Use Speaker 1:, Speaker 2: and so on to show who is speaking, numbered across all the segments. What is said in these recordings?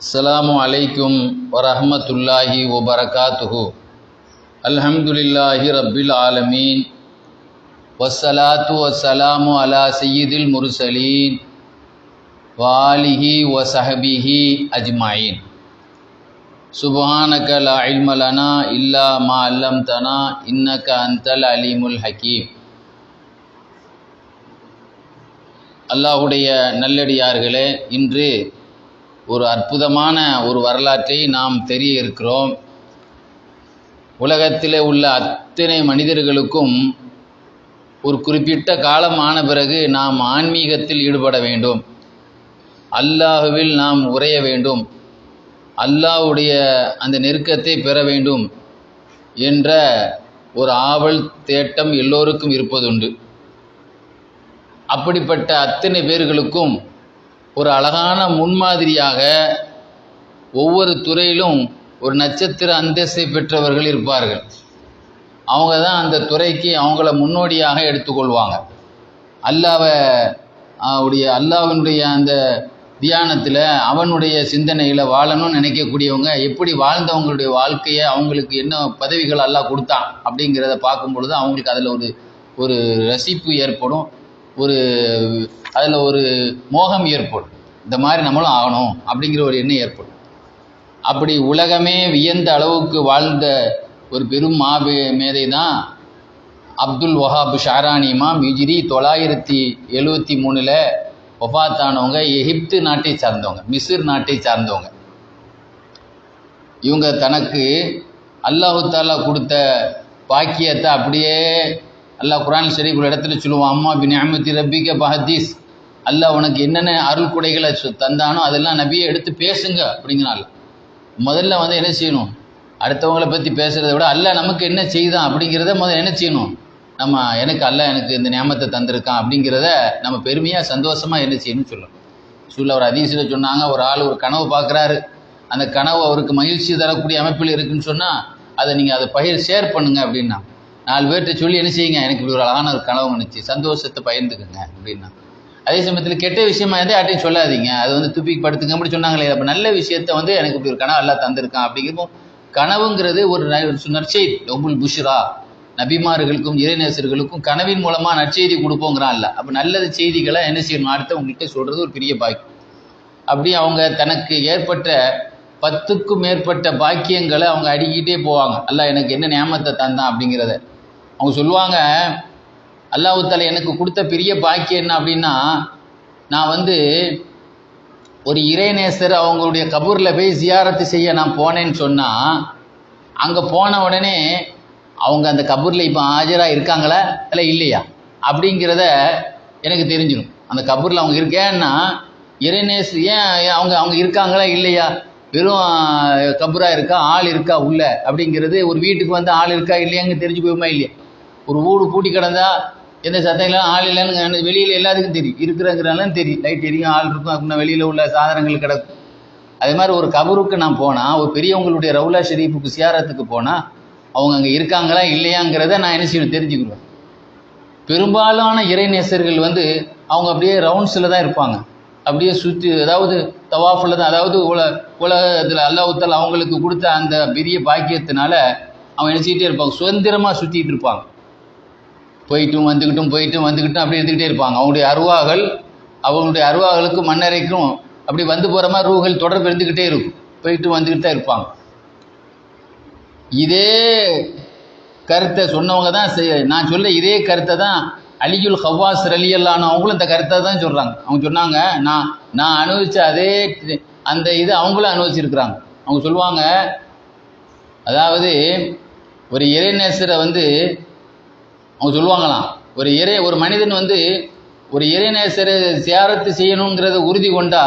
Speaker 1: அஸ்ஸலாமு அலைக்கும் வரஹ்மத்துல்லாஹி வபரகாத்துஹு. அல்ஹம்துலில்லாஹி ரப்பில் ஆலமீன். வஸ்ஸலாத்து வஸ்ஸலாமு அலா சய்யிதில் முர்சலீன் வாலிஹி வஸஹபிஹி அஜ்மாயின். சுப்ஹானக லா இல்ம லனா இல்லா மா அல்லம்தனா இன்னக அன்தல் அலீமுல் ஹக்கீம். அல்லாஹுடைய நல்லடியார்களே, இன்று ஒரு அற்புதமான ஒரு வரலாற்றை நாம் தெரிய இருக்கிறோம். உலகத்திலே உள்ள அத்தனை மனிதர்களுக்கும் ஒரு குறிப்பிட்ட காலம் ஆன பிறகு நாம் ஆன்மீகத்தில் ஈடுபட வேண்டும், அல்லாஹுவில் நாம் உறைய வேண்டும், அல்லாஹுடைய அந்த நெருக்கத்தை பெற வேண்டும் என்ற ஒரு ஆவல் தேட்டம் எல்லோருக்கும் இருப்பதுண்டு. அப்படிப்பட்ட அத்தனை பேர்களுக்கும் ஒரு அழகான முன்மாதிரியாக ஒவ்வொரு துறையிலும் ஒரு நட்சத்திர அந்தஸ்தை பெற்றவர்கள் இருப்பார்கள். அவங்க தான் அந்த துறைக்கு அவங்கள முன்னோடியாக எடுத்துக்கொள்வாங்க. அல்லாஹ்வினுடைய அந்த தியானத்தில் அவனுடைய சிந்தனையில் வாழணும்னு நினைக்கக்கூடியவங்க எப்படி வாழ்ந்தவங்களுடைய வாழ்க்கையை, அவங்களுக்கு என்ன பதவிகள் அல்லாஹ் கொடுத்தான் அப்படிங்கிறத பார்க்கும் பொழுது அவங்களுக்கு அதில் ஒரு ரசிப்பு ஏற்படும், அதில் ஒரு மோகம் ஏற்படும். இந்த மாதிரி நம்மளும் ஆகணும் அப்படிங்கிற ஒரு எண்ணம் ஏற்படும். அப்படி உலகமே வியந்த அளவுக்கு வாழ்ந்த ஒரு பெரும் மேதை தான் அப்துல் வஹாப் ஷாரானி இமாம். ஹிஜ்ரி 973 வஃபாத்தானவங்க. எகிப்து நாட்டை சார்ந்தவங்க, மிஸ்ர் நாட்டை சார்ந்தவங்க. இவங்க தனக்கு அல்லாஹு தாலா கொடுத்த பாக்கியத்தை அப்படியே அல்லாஹ் குர்ஆன் ஷரீஃப் ஒரு இடத்துல சொல்லுவான், அம்மா பினிஅமத்தி ரப்பிக ஃபஹதீஸ். அல்லாஹ் உனக்கு என்னென்ன அருள் கொடைகளை தந்தானோ அதெல்லாம் நபியை எடுத்து பேசுங்க அப்படிங்கிறாள். முதல்ல என்ன செய்யணும், அடுத்தவங்களை பற்றி பேசுகிறத விட அல்லாஹ் நமக்கு என்ன செய்தான் அப்படிங்கிறத முதல்ல என்ன செய்யணும், எனக்கு இந்த நியாமத்தை தந்திருக்கான் அப்படிங்கிறத நம்ம பெருமையாக சந்தோஷமாக என்ன செய்யணும்னு சொல்லணும். ஒரு ஹதீஸில் சொன்னாங்க, ஒரு ஆள் ஒரு கனவு பார்க்குறாரு, அந்த கனவு அவருக்கு மகிழ்ச்சி தரக்கூடிய அமைப்பில் இருக்குன்னு சொன்னால் அதை ஷேர் பண்ணுங்க அப்படின்னா, 4 பேர்கிட்ட சொல்லி என்ன செய்யுங்க, எனக்கு இப்படி ஒரு அழகான ஒரு கனவு வந்துச்சு, சந்தோஷத்தை பகிர்ந்துக்குங்க அப்படின்னா. அதே சமயத்தில் கெட்ட விஷயமா இருந்தால் யார்ட்டையும் சொல்லாதீங்க, அது தூப்பிக்கு படுத்துங்க அப்படி சொன்னாங்களே. அப்போ நல்ல விஷயத்தை எனக்கு இப்படி ஒரு கனவு எல்லாம் தந்திருக்கான் அப்படிங்கிறப்போ கனவுங்கிறது ஒரு நற்செய்தி. லொபுல் புஷ்ரா, நபிமார்களுக்கும் இறைநேசர்களுக்கும் கனவின் மூலமாக நற்செய்தி கொடுப்போங்கிறான் அல்ல. அப்போ நல்ல செய்திகளை என்ன செய்யணும், அடுத்தவங்கள்ட்ட சொல்கிறது ஒரு பெரிய பாக்கியம். அப்படி அவங்க தனக்கு ஏற்பட்ட 10க்கும் மேற்பட்ட பாக்கியங்களை அவங்க அடிக்கிட்டே போவாங்க. அல்லாஹ் எனக்கு என்ன நியாமத்தை தந்தான் அப்படிங்கிறத அவங்க சொல்லுவாங்க. அல்லாஹ் தஆலா எனக்கு கொடுத்த பெரிய பாக்கியம் என்ன அப்படின்னா, நான் ஒரு இறைநேசர் அவங்களுடைய கபூரில் போய் ஜியாரத்து செய்ய நான் போனேன்னு சொன்னால், அங்கே போன உடனே அவங்க அந்த கபூரில் இப்போ ஆஜராக இருக்காங்களா இல்லை இல்லையா அப்படிங்கிறத எனக்கு தெரிஞ்சிடும். அந்த கபூரில் அவங்க இருக்கேன்னா இறைநேசர் ஏன் அவங்க இருக்காங்களா இல்லையா, வெறும் கபூராக இருக்கா, ஆள் இருக்கா உள்ள அப்படிங்கிறது, ஒரு வீட்டுக்கு ஆள் இருக்கா இல்லையாங்க தெரிஞ்சு போயுமா இல்லையா. ஒரு வீடு பூட்டி கிடந்தா எந்த சத்தம் இல்லை, ஆள் இல்லைன்னு வெளியில் எல்லாத்துக்கும் தெரியும், இருக்கிறங்கிறனாலும் தெரியும், லைட் எரியும், ஆள் இருக்கும், அப்படின்னா வெளியில் உள்ள சாதனங்கள் கிடக்கும். அதே மாதிரி ஒரு கபருக்கு நான் போனால், ஒரு பெரியவங்களுடைய ரவுலா ஷெரீஃபுக்கு சியாரத்துக்கு போனால் அவங்க அங்கே இருக்காங்களா இல்லையாங்கிறத நான் என்ன செய்யணும், தெரிஞ்சுக்கிடுவேன். பெரும்பாலான இறைநேசர்கள் அவங்க அப்படியே ரவுண்ட்ஸில் தான் இருப்பாங்க, அப்படியே சுற்றி, அதாவது தவாஃபில் தான், அதாவது உலகத்தில் அல்லாஹ் தஆலா அவங்களுக்கு கொடுத்த அந்த பெரிய பாக்கியத்தினால அவங்க நினச்சிக்கிட்டே இருப்பாங்க, சுதந்திரமாக சுற்றிட்டு இருப்பாங்க, போயிட்டும் வந்துக்கிட்டும் அப்படி இருந்துக்கிட்டே இருப்பாங்க. அவங்களுடைய அருவாகளுக்கும் மண்ணறைக்கும் அப்படி போகிற மாதிரி ரூஹல் தொடர்பு இருந்துக்கிட்டே இருக்கும், போயிட்டு வந்துக்கிட்டு தான் இருப்பாங்க. இதே கருத்தை சொன்னவங்க தான், நான் சொல்ல இதே கருத்தை தான் அலியுல் ஹவ்வாஸ் ரலியல்லாஹு அன்ஹு அவங்களும் இந்த கருத்தை தான் சொல்கிறாங்க. அவங்க சொன்னாங்க, நான் அனுபவித்த அதே அந்த இது அவங்களும் அனுபவிச்சிருக்கிறாங்க. அவங்க சொல்லுவாங்க, அதாவது ஒரு இறைநேசரை அவங்க சொல்லுவாங்களாம், ஒரு மனிதன் ஒரு இறைநேசரை சியாரத்து செய்யணுங்கிறத உறுதி கொண்டா,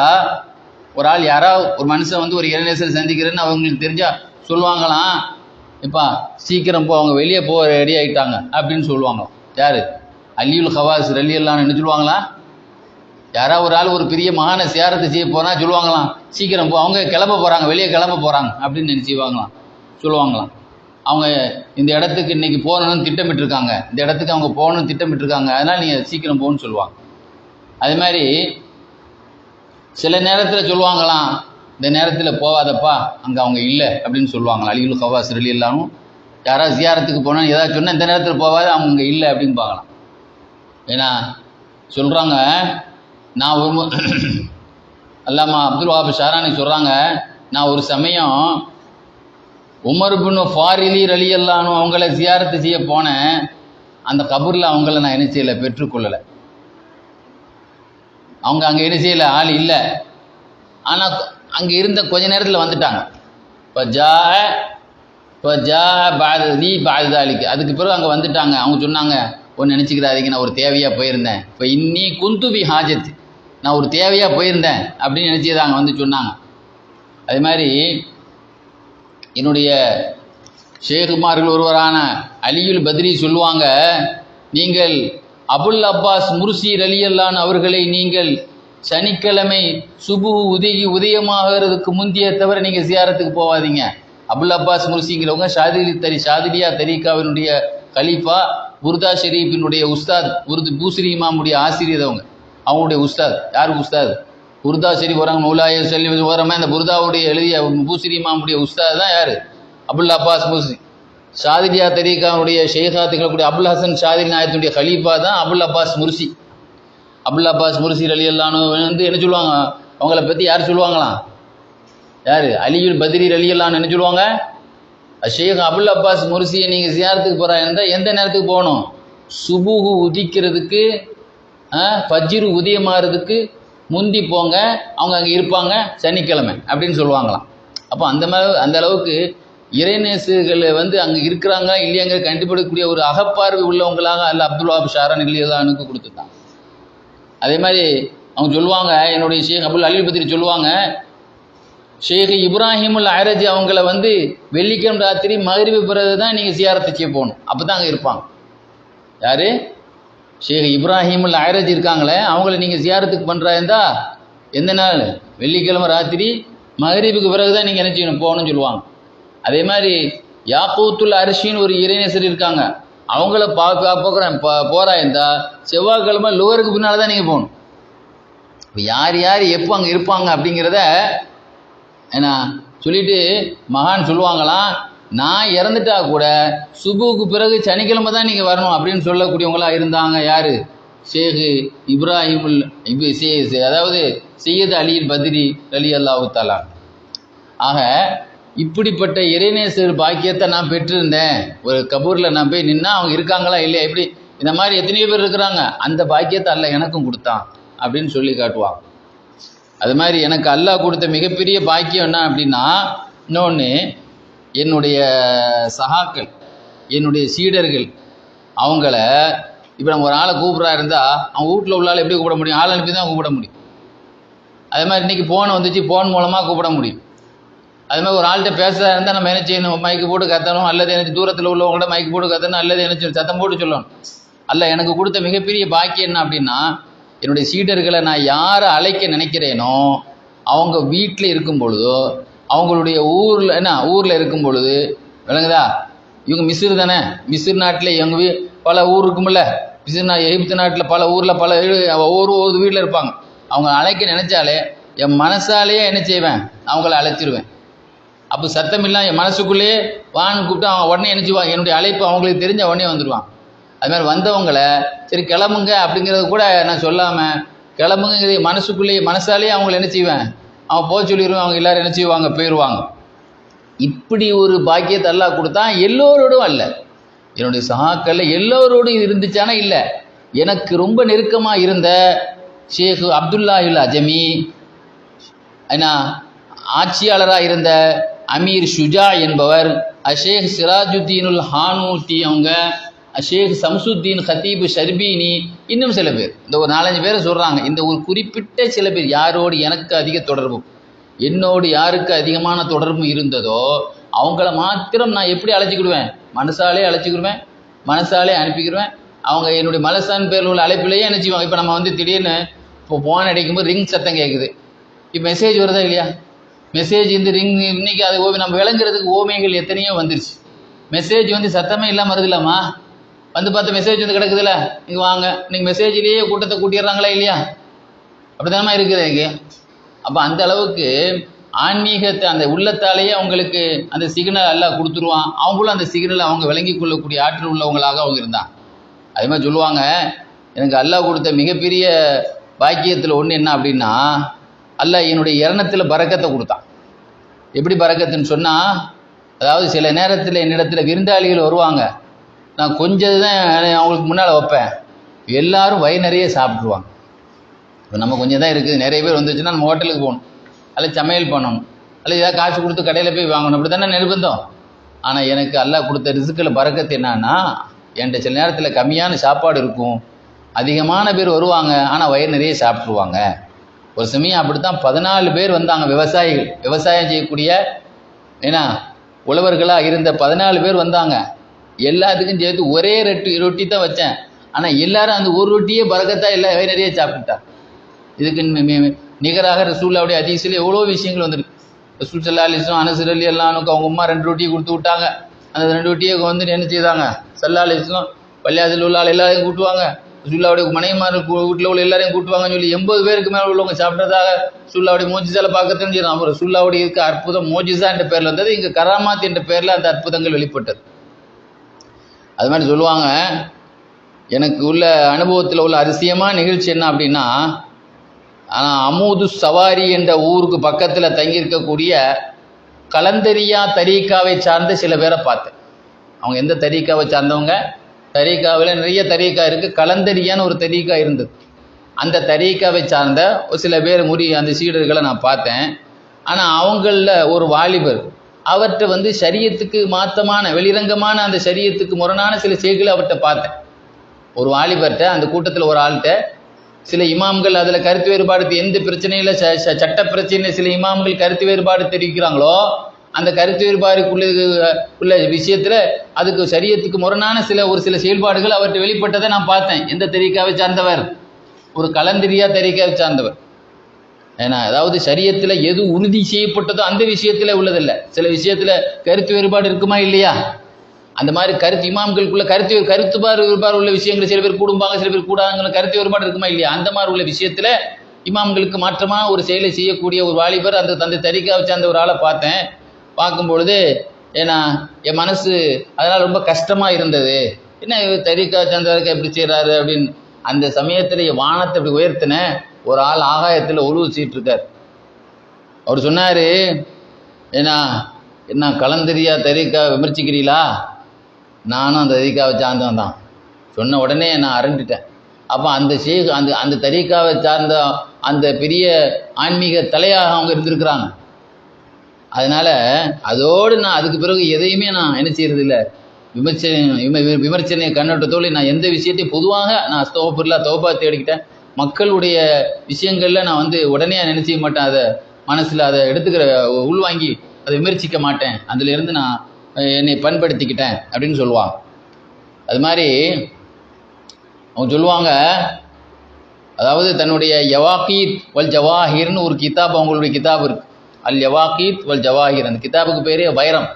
Speaker 1: ஒரு ஆள் யாராவது ஒரு மனுஷன் ஒரு இறைநேசரை சந்திக்கிறேன்னு அவங்களுக்கு தெரிஞ்சால் சொல்லுவாங்களாம், இப்போ சீக்கிரம் அவங்க வெளியே ரெடி ஆகிட்டாங்க அப்படின்னு சொல்லுவாங்களாம். யார்? அலியுல் ஹவ்வாஸ் ரலியல்லாஹு அன்ஹு என்ன சொல்லுவாங்களா, யாராவது ஒரு ஆள் ஒரு பெரிய மகானை சியாரத்து செய்ய போனால் சொல்லுவாங்களாம், சீக்கிரம் அவங்க வெளியே கிளம்ப போகிறாங்க அப்படின்னு நினச்சிவாங்களாம், சொல்லுவாங்களாம். அவங்க இந்த இடத்துக்கு இன்றைக்கி போகணுன்னு திட்டமிட்டுருக்காங்க, இந்த இடத்துக்கு அவங்க போகணுன்னு திட்டமிட்டுருக்காங்க, அதனால் நீங்கள் சீக்கிரம் போகணுன்னு சொல்லுவாங்க. அதே மாதிரி சில நேரத்தில் சொல்லுவாங்களாம், இந்த நேரத்தில் போகாதப்பா அங்கே அவங்க இல்லை அப்படின்னு சொல்லுவாங்களா. அலியுல் ஹவாஸ் ரலியல்லாஹு யாராவது ஜியாரத்துக்கு போனால் ஏதாவது சொன்னால் இந்த நேரத்தில் போகாது அவங்க இங்கே இல்லை அப்படின்னு பார்க்கலாம். ஏன்னா சொல்கிறாங்க, நான் ஒரு அல்லாமா அப்துல் வஹாப் ஷாரானி சொல்கிறாங்க, நான் ஒரு சமயம் உமர் இப்னு ஃபாரிலி ரலியல்லாஹு அவங்கள ஜியாரத்து செய்ய போனேன். அந்த கபூரில் அவங்கள நான் என்ன செய்யலை, பெற்றுக்கொள்ளலை. அவங்க அங்கே என்ன செய்யலை, ஆள் இல்லை. ஆனால் அங்கே இருந்த கொஞ்ச நேரத்தில் வந்துட்டாங்க. இப்போ பாதுதாலிக்கு அதுக்கு பிறகு அங்கே வந்துட்டாங்க. அவங்க சொன்னாங்க, ஒன்று நினச்சிக்கிறாதீங்க, நான் ஒரு தேவையாக போயிருந்தேன். இப்போ இன்னி குந்துபி ஹாஜத், நான் ஒரு தேவையாக போயிருந்தேன் அப்படின்னு நினச்சிதாங்க வந்து சொன்னாங்க. அதே மாதிரி என்னுடைய ஷேகுமார்கள் ஒருவரான அலியுல் பத்ரி சொல்லுவாங்க, நீங்கள் அபுல் அப்பாஸ் முர்சி ரலியல்லான் அவர்களை நீங்கள் சனிக்கிழமை சுபு உதயமாகிறதுக்கு முந்தைய தவிர நீங்கள் ஜியாரத்துக்கு போகாதீங்க. அபுல் அப்பாஸ் முர்சிங்கிறவங்க ஷாதிலியா தரீகாவினுடைய கலீஃபா, புர்தா ஷெரீஃபினுடைய உஸ்தாத், பூசரி இமாமுடைய ஆசிரியர். அவங்களுடைய உஸ்தாத் யார் உஸ்தாத்? புர்தா ஷெரீஃப் வராங்க, மௌலாய சொல்லி வராமல் இந்த புர்தாவுடைய எழுதிய பூசரி இமாமுடைய உஸ்தாத் தான் யார்? Abul Abbas Mursi. ஷாதிலியா தரீகாவுடைய ஷேகாத்துக்களுடைய அபுல் ஹசன் ஷாதில் நாயத்துடைய கலீஃபா தான் Abul Abbas Mursi. Abul Abbas Mursi ரலியல்லாஹு வந்து என்ன சொல்லுவாங்க, அவங்கள பற்றி யார் சொல்லுவாங்களாம்? யார்? அலியுல் பத்ரி ரலியல்லாஹு என்ன சொல்லுவாங்க? ஷேக் அபுல் அப்பாஸ் முர்சியை நீங்கள் ஜியாரத்துக்கு போகிறாங்க, எந்த நேரத்துக்கு போகணும்? சுபுகு உதிக்கிறதுக்கு, ஃபஜ்ரு உதயமாகிறதுக்கு முந்தி போங்க, அவங்க அங்கே இருப்பாங்க சனிக்கிழமை அப்படின்னு சொல்லுவாங்களாம். அப்போ அந்த அளவுக்கு இறைநேசுகள் வந்து அங்கே இருக்கிறாங்க இல்லையாங்க கண்டுபிடிக்கக்கூடிய ஒரு அகப்பார்வை உள்ளவங்களாக அல்ல அப்துல் வஹாப் ஷாரானி ரலியல்லாஹு கொடுத்துட்டாங்க. அதே மாதிரி அவங்க சொல்லுவாங்க, என்னுடைய ஷேக் அபுல் அலி பத்ரி சொல்லுவாங்க, ஷேக் இப்ராஹிமுல் அயரஜி அவங்கள வந்து வெள்ளிக்கிழமை ராத்திரி மகரிபு பிறகு தான் நீங்கள் ஜியாரத்து செய்ய போகணும், அப்போ தான் அங்கே இருப்பாங்க. யார்? ஷேக் இப்ராஹிமுல் அயரஜி இருக்காங்களே, அவங்கள நீங்கள் ஜியாரத்துக்கு பண்ணுறாருந்தா எந்த நாள்? வெள்ளிக்கிழமை ராத்திரி மகரிபுக்கு பிறகு தான் நீங்கள் என்ன செய்யணும், போகணும்னு சொல்லுவாங்க. அதே மாதிரி யாக்கூத்துல் அரிசின்னு ஒரு இறைநேசர் இருக்காங்க, அவங்கள போகிறாயிருந்தா செவ்வாய்க்கிழமை லோருக்கு பின்னால் தான் நீங்கள் போகணும். இப்போ யார் யார் எப்போ அங்கே இருப்பாங்க அப்படிங்கிறத ஏன்னா சொல்லிட்டு மகான் சொல்லுவாங்களாம், நான் இறந்துட்டா கூட சுபுக்கு பிறகு சனிக்கிழமை தான் நீங்கள் வரணும் அப்படின்னு சொல்லக்கூடியவங்களா இருந்தாங்க. யார்? ஷேக் இப்ராஹிமுல் அதாவது சையத் அலியுல் பத்ரி ரலியல்லாஹு தஆலா. ஆக இப்படிப்பட்ட இறைநேசர் பாக்கியத்தை நான் பெற்றிருந்தேன். ஒரு கபூரில் நான் போய் நின்னா அவங்க இருக்காங்களா இல்லையா, இப்படி இந்த மாதிரி எத்தனையோ பேர் இருக்கிறாங்க, அந்த பாக்கியத்தை அல்லாஹ் எனக்கும் கொடுத்தான் அப்படின்னு சொல்லி காட்டுவாங்க. அது மாதிரி எனக்கு அல்லாஹ் கொடுத்த மிகப்பெரிய பாக்கியம் என்ன அப்படின்னா, இன்னொன்று என்னுடைய சகாக்கள், என்னுடைய சீடர்கள், அவங்கள இப்போ நம்ம ஒரு ஆளை கூப்பிட்றா இருந்தால் அவங்க வீட்டில் உள்ள ஆளை எப்படி கூப்பிட முடியும்? ஆள் அனுப்பி தான் கூப்பிட முடியும். அது மாதிரி இன்றைக்கி ஃபோன் வந்துச்சு, ஃபோன் மூலமாக கூப்பிட முடியும். அது மாதிரி ஒரு ஆள்கிட்ட பேசுகிறா இருந்தால் நம்ம என்ன செய்யணும்? மைக்கு போட்டு கத்தணும், அல்லது எனக்கு தூரத்தில் உள்ளவங்கள்ட்ட மைக்கு போட்டு கத்தணும், அல்லது என்ன செய்யணும், சத்தம் போட்டு சொல்லணும். அல்ல எனக்கு கொடுத்த மிகப்பெரிய பாக்கியம் என்ன அப்படின்னா, என்னுடைய சீடர்களை நான் யாரை அழைக்க நினைக்கிறேனோ அவங்க வீட்டில் இருக்கும் பொழுதோ, அவங்களுடைய ஊரில் இருக்கும் பொழுது, விளங்குதா? இவங்க மிஸ்ர் தானே, மிஸ்ர் நாட்டில் எங்கள் பல ஊர் இருக்குமில்ல, எகிப்து நாட்டில் பல ஊரில் பல ஒவ்வொரு வீட்டில் இருப்பாங்க. அவங்க அழைக்க நினச்சாலே என் மனசாலேயே என்ன செய்வேன், அவங்கள அழைச்சிருவேன். அப்போ சத்தம் இல்லாமல் என் மனசுக்குள்ளேயே வான்னு கூப்பிட்டு அவங்க உடனே நினச்சிவாங்க, என்னுடைய அழைப்பு அவங்களுக்கு தெரிஞ்ச உடனே வந்துடுவான். அது மாதிரி வந்தவங்களை சரி கிளம்புங்க அப்படிங்கிறது கூட நான் சொல்லாமல் கிளம்புங்கிறது மனசுக்குள்ளேயே மனசாலேயே அவங்கள என்ன செய்வேன், அவன் போக சொல்லிடுவேன். அவங்க எல்லோரும் என்ன செய்வாங்க, போயிடுவாங்க. இப்படி ஒரு பாக்கியத்தை அல்லாஹ் கொடுத்தா எல்லோரோடும் அல்ல, என்னுடைய சகாக்கள் எல்லோரோடும் இருந்துச்சானா இல்லை. எனக்கு ரொம்ப நெருக்கமாக இருந்த ஷேக் அப்துல்லாஹில் அஜமி, ஏன்னா ஆட்சியாளராக இருந்த அமீர் ஷுஜா என்பவர், ஷேக் சிராஜுத்தீனுல் ஹானூட்டி அவங்க, ஷேக் சம்சுத்தீன் ஹத்தீப் ஷர்பீனி, இன்னும் சில பேர், இந்த ஒரு 4-5 பேரை சொல்கிறாங்க. இந்த ஒரு குறிப்பிட்ட சில பேர் யாரோடு எனக்கு அதிக தொடர்பும், என்னோடு யாருக்கு அதிகமான தொடர்பும் இருந்ததோ அவங்கள மாத்திரம் நான் எப்படி அழைச்சிக்கிடுவேன், மனசாலே அழைச்சிக்கிடுவேன், மனசாலே அனுப்பிக்கிடுவேன். அவங்க என்னுடைய மனசான் பேரில் உள்ள அழைப்பிலேயே நினச்சிவாங்க. இப்போ நம்ம வந்து திடீர்னு இப்போ ஃபோன் அடிக்கும்போது ரிங் சத்தம் கேட்குது, இப்போ மெசேஜ் வருதா இல்லையா? மெசேஜ் இந்த ரிங் இன்றைக்கி அது நம்ம விளங்குறதுக்கு ஓமைகள் எத்தனையோ வந்துருச்சு. மெசேஜ் வந்து சத்தமே இல்லாமல் இருக்குல்லம்மா, வந்து பார்த்து மெசேஜ் வந்து கிடக்குதுல்ல, நீங்கள் வாங்க, நீங்கள் மெசேஜ்லேயே கூட்டத்தை கூட்டிடுறாங்களா இல்லையா? அப்படி தானே இருக்குது இங்கே. அப்போ அந்த அளவுக்கு ஆன்மீகத்தை அந்த உள்ளத்தாலேயே அவங்களுக்கு அந்த சிக்னல் எல்லாம் கொடுத்துருவான். அவங்களும் அந்த சிக்னலை அவங்க விளங்கி கொள்ளக்கூடிய ஆற்றல் உள்ளவங்களாக அவங்க இருந்தான். அதே மாதிரி சொல்லுவாங்க, எனக்கு அல்லாஹ் கொடுத்த மிகப்பெரிய பாக்கியத்தில் ஒன்று என்ன அப்படின்னா, அல்லாஹ் என்னுடைய இரணத்தில் பரக்கத்தை கொடுத்தான். எப்படி பரக்கத்துன்னு சொன்னால், அதாவது சில நேரத்தில் என்னிடத்தில் விருந்தாளிகள் வருவாங்க, நான் கொஞ்சம் தான் அவங்களுக்கு முன்னால் வைப்பேன், எல்லாரும் வயிறு நிறைய சாப்பிட்ருவாங்க. இப்போ நம்ம கொஞ்சம் தான் இருக்குது, நிறைய பேர் வந்துச்சுன்னா நம்ம ஹோட்டலுக்கு போகணும், அதில் சமையல் பண்ணணும், அதில் ஏதாவது காசு கொடுத்து கடையில் போய் வாங்கணும், அப்படி தானே நிர்பந்தம். ஆனால் எனக்கு அல்லாஹ் கொடுத்த ரிஸ்கில் பரக்கத்து என்னன்னா, என்கிட்ட சில நேரத்தில் கம்மியான சாப்பாடு இருக்கும், அதிகமான பேர் வருவாங்க, ஆனால் வயிறு நிறைய சாப்பிட்ருவாங்க. ஒரு சமயம் அப்படித்தான் 14 பேர் வந்தாங்க, விவசாயிகள், விவசாயம் செய்யக்கூடிய ஏன்னா உழவர்களாக இருந்த 14 பேர் வந்தாங்க. எல்லாத்துக்கும் சேர்த்து ஒரே ரொட்டி தான் வச்சேன், ஆனால் எல்லாரும் அந்த ஒரு ரொட்டியே பரக்கத்தா எல்லாம் வயிறு நிறைய சாப்பிட்டுட்டாங்க. இதுக்கு நிகராக ரசூலுல்லாஹ்வுடைய ஹதீஸில் எவ்வளோ விஷயங்கள் வந்துருக்கு. ரசூல் ஸல்லல்லாஹு அலைஹி வஸல்லம் அனஸ் ரலியல்லாஹு அன்ஹு அவங்க அம்மா 2 ரொட்டியை கொடுத்து விட்டாங்க. அந்த 2 ரொட்டியை வந்து என்ன செய்தாங்க, ஸல்லல்லாஹு அலைஹி வஸல்லம் பள்ளியாசில் உள்ள எல்லாரையும் கூட்டுவாங்க, ரசூலுல்லாஹ்வுடைய மனைவிமார் வீட்டில் உள்ள எல்லாரையும் கூட்டுவாங்கன்னு சொல்லி 80 பேருக்கு மேலே உள்ளவங்க சாப்பிட்றதாக ரசூலுல்லாஹ்வுடைய மோஜிஸால பார்க்க தெரிஞ்சிடும். அவர் ரசூலுல்லாஹ்வுடைய இருக்க அற்புதம் மோஜிஸா என்ற பேரில் வந்தது, இங்கே கராமாத் என்ற பேரில் அந்த அற்புதங்கள் வெளிப்பட்டது. அது மாதிரி சொல்லுவாங்க, எனக்கு உள்ள அனுபவத்தில் உள்ள அதிசயமான நிகழ்ச்சி என்ன அப்படின்னா, ஆனால் அமூது சவாரி என்ற ஊருக்கு பக்கத்தில் தங்கியிருக்கக்கூடிய கலந்தரியா தரீக்காவை சார்ந்த சில பேரை பார்த்தேன். அவங்க எந்த தரீக்காவை சார்ந்தவங்க, தரீக்காவில் நிறைய தரீக்கா இருக்குது, கலந்தரியான்னு ஒரு தரீக்கா இருந்தது. அந்த தரீக்காவை சார்ந்த ஒரு சில பேர் அந்த சீடர்களை நான் பார்த்தேன். ஆனால் அவங்களில் ஒரு வாலிபர், அவர்கிட்ட வந்து ஷரியத்துக்கு மாற்றமான வெளிரங்கமான அந்த ஷரியத்துக்கு முரணான சில செய்திகளை அவர்கிட்ட பார்த்தேன். ஒரு வாலிபர்கிட்ட, அந்த கூட்டத்தில் ஒரு ஆள்கிட்ட சில இமாம்கள் அதில் கருத்து வேறுபாடு, எந்த பிரச்சனையில் சட்ட பிரச்சனையில் சில இமாம்கள் கருத்து வேறுபாடு தெரிவிக்கிறாங்களோ, அந்த கருத்து வேறுபாடுக்குள்ள உள்ள விஷயத்தில் அதுக்கு ஷரியத்துக்கு முரணான ஒரு சில செயல்பாடுகள் அவர்கிட்ட வெளிப்பட்டதை நான் பார்த்தேன். எந்த தரீக்காவை சார்ந்தவர், ஒரு கலந்தரியா தரீக்காவை சார்ந்தவர். ஏன்னா அதாவது ஷரியத்தில் எது உறுதி செய்யப்பட்டதோ அந்த விஷயத்தில் உள்ளதில்லை, சில விஷயத்தில் கருத்து வேறுபாடு இருக்குமா இல்லையா, அந்த மாதிரி கருத்து இமாம்களுக்குள்ள கருத்து வேறுபாடு உள்ள விஷயங்கள் சில பேர் கூடும்பாங்க, சில பேர் கூடாதுங்கிற கருத்து வேறுபாடு இருக்குமா இல்லையா, அந்த மாதிரி உள்ள விஷயத்தில் இமாம்களுக்கு மாற்றமாக ஒரு செயலை செய்யக்கூடிய ஒரு வாலிபர் அந்த தரீக்காவை சார்ந்த ஒரு ஆளை பார்த்தேன். பார்க்கும்பொழுது ஏன்னா என் மனசு அதனால் ரொம்ப கஷ்டமாக இருந்தது. என்ன தரீக்காவை சார்ந்தவருக்கு எப்படி செய்கிறாரு அப்படின்னு. அந்த சமயத்தில் வானத்தை அப்படி உயர்த்தினேன், ஒரு ஆள் ஆகாயத்தில் உருவச்சிட்டு இருக்கார். அவர் சொன்னார், ஏன்னா என்ன கலந்தரியா தரீக்கா விமர்சிக்கிறீங்களா, நானும் அந்த தரீக்காவை சார்ந்தவன் தான். சொன்ன உடனே நான் அரண்டுட்டேன். அப்போ அந்த தரீக்காவை சார்ந்த அந்த பெரிய ஆன்மீக தலையாக அவங்க இருந்திருக்கிறாங்க. அதனால் அதோடு நான் அதுக்கு பிறகு எதையுமே நான் என்ன செய்யறதில்லை, விமர்சனை கண்ணோட்டத்தோடு நான் எந்த விஷயத்தையும் பொதுவாக நான் தௌபா தேடிக்கிட்டேன். மக்களுடைய விஷயங்களில் நான் வந்து உடனே நினைச்சிக்க மாட்டேன், அதை மனசில் அதை எடுத்துக்கிற உள்வாங்கி அதை விமர்சிக்க மாட்டேன், அதிலிருந்து நான் என்னை பண்படுத்திக்கிட்டேன் அப்படின்னு சொல்லுவாங்க. அது மாதிரி அவங்க சொல்லுவாங்க, அதாவது தன்னுடைய யவாகீத் வல் ஜவாஹிர்னு ஒரு கிதாப், அவங்களுடைய கிதாப் இருக்குது, அல் யவாகீத் வல் ஜவாஹிர். அந்த கிதாபுக்கு பேர் வைரம்,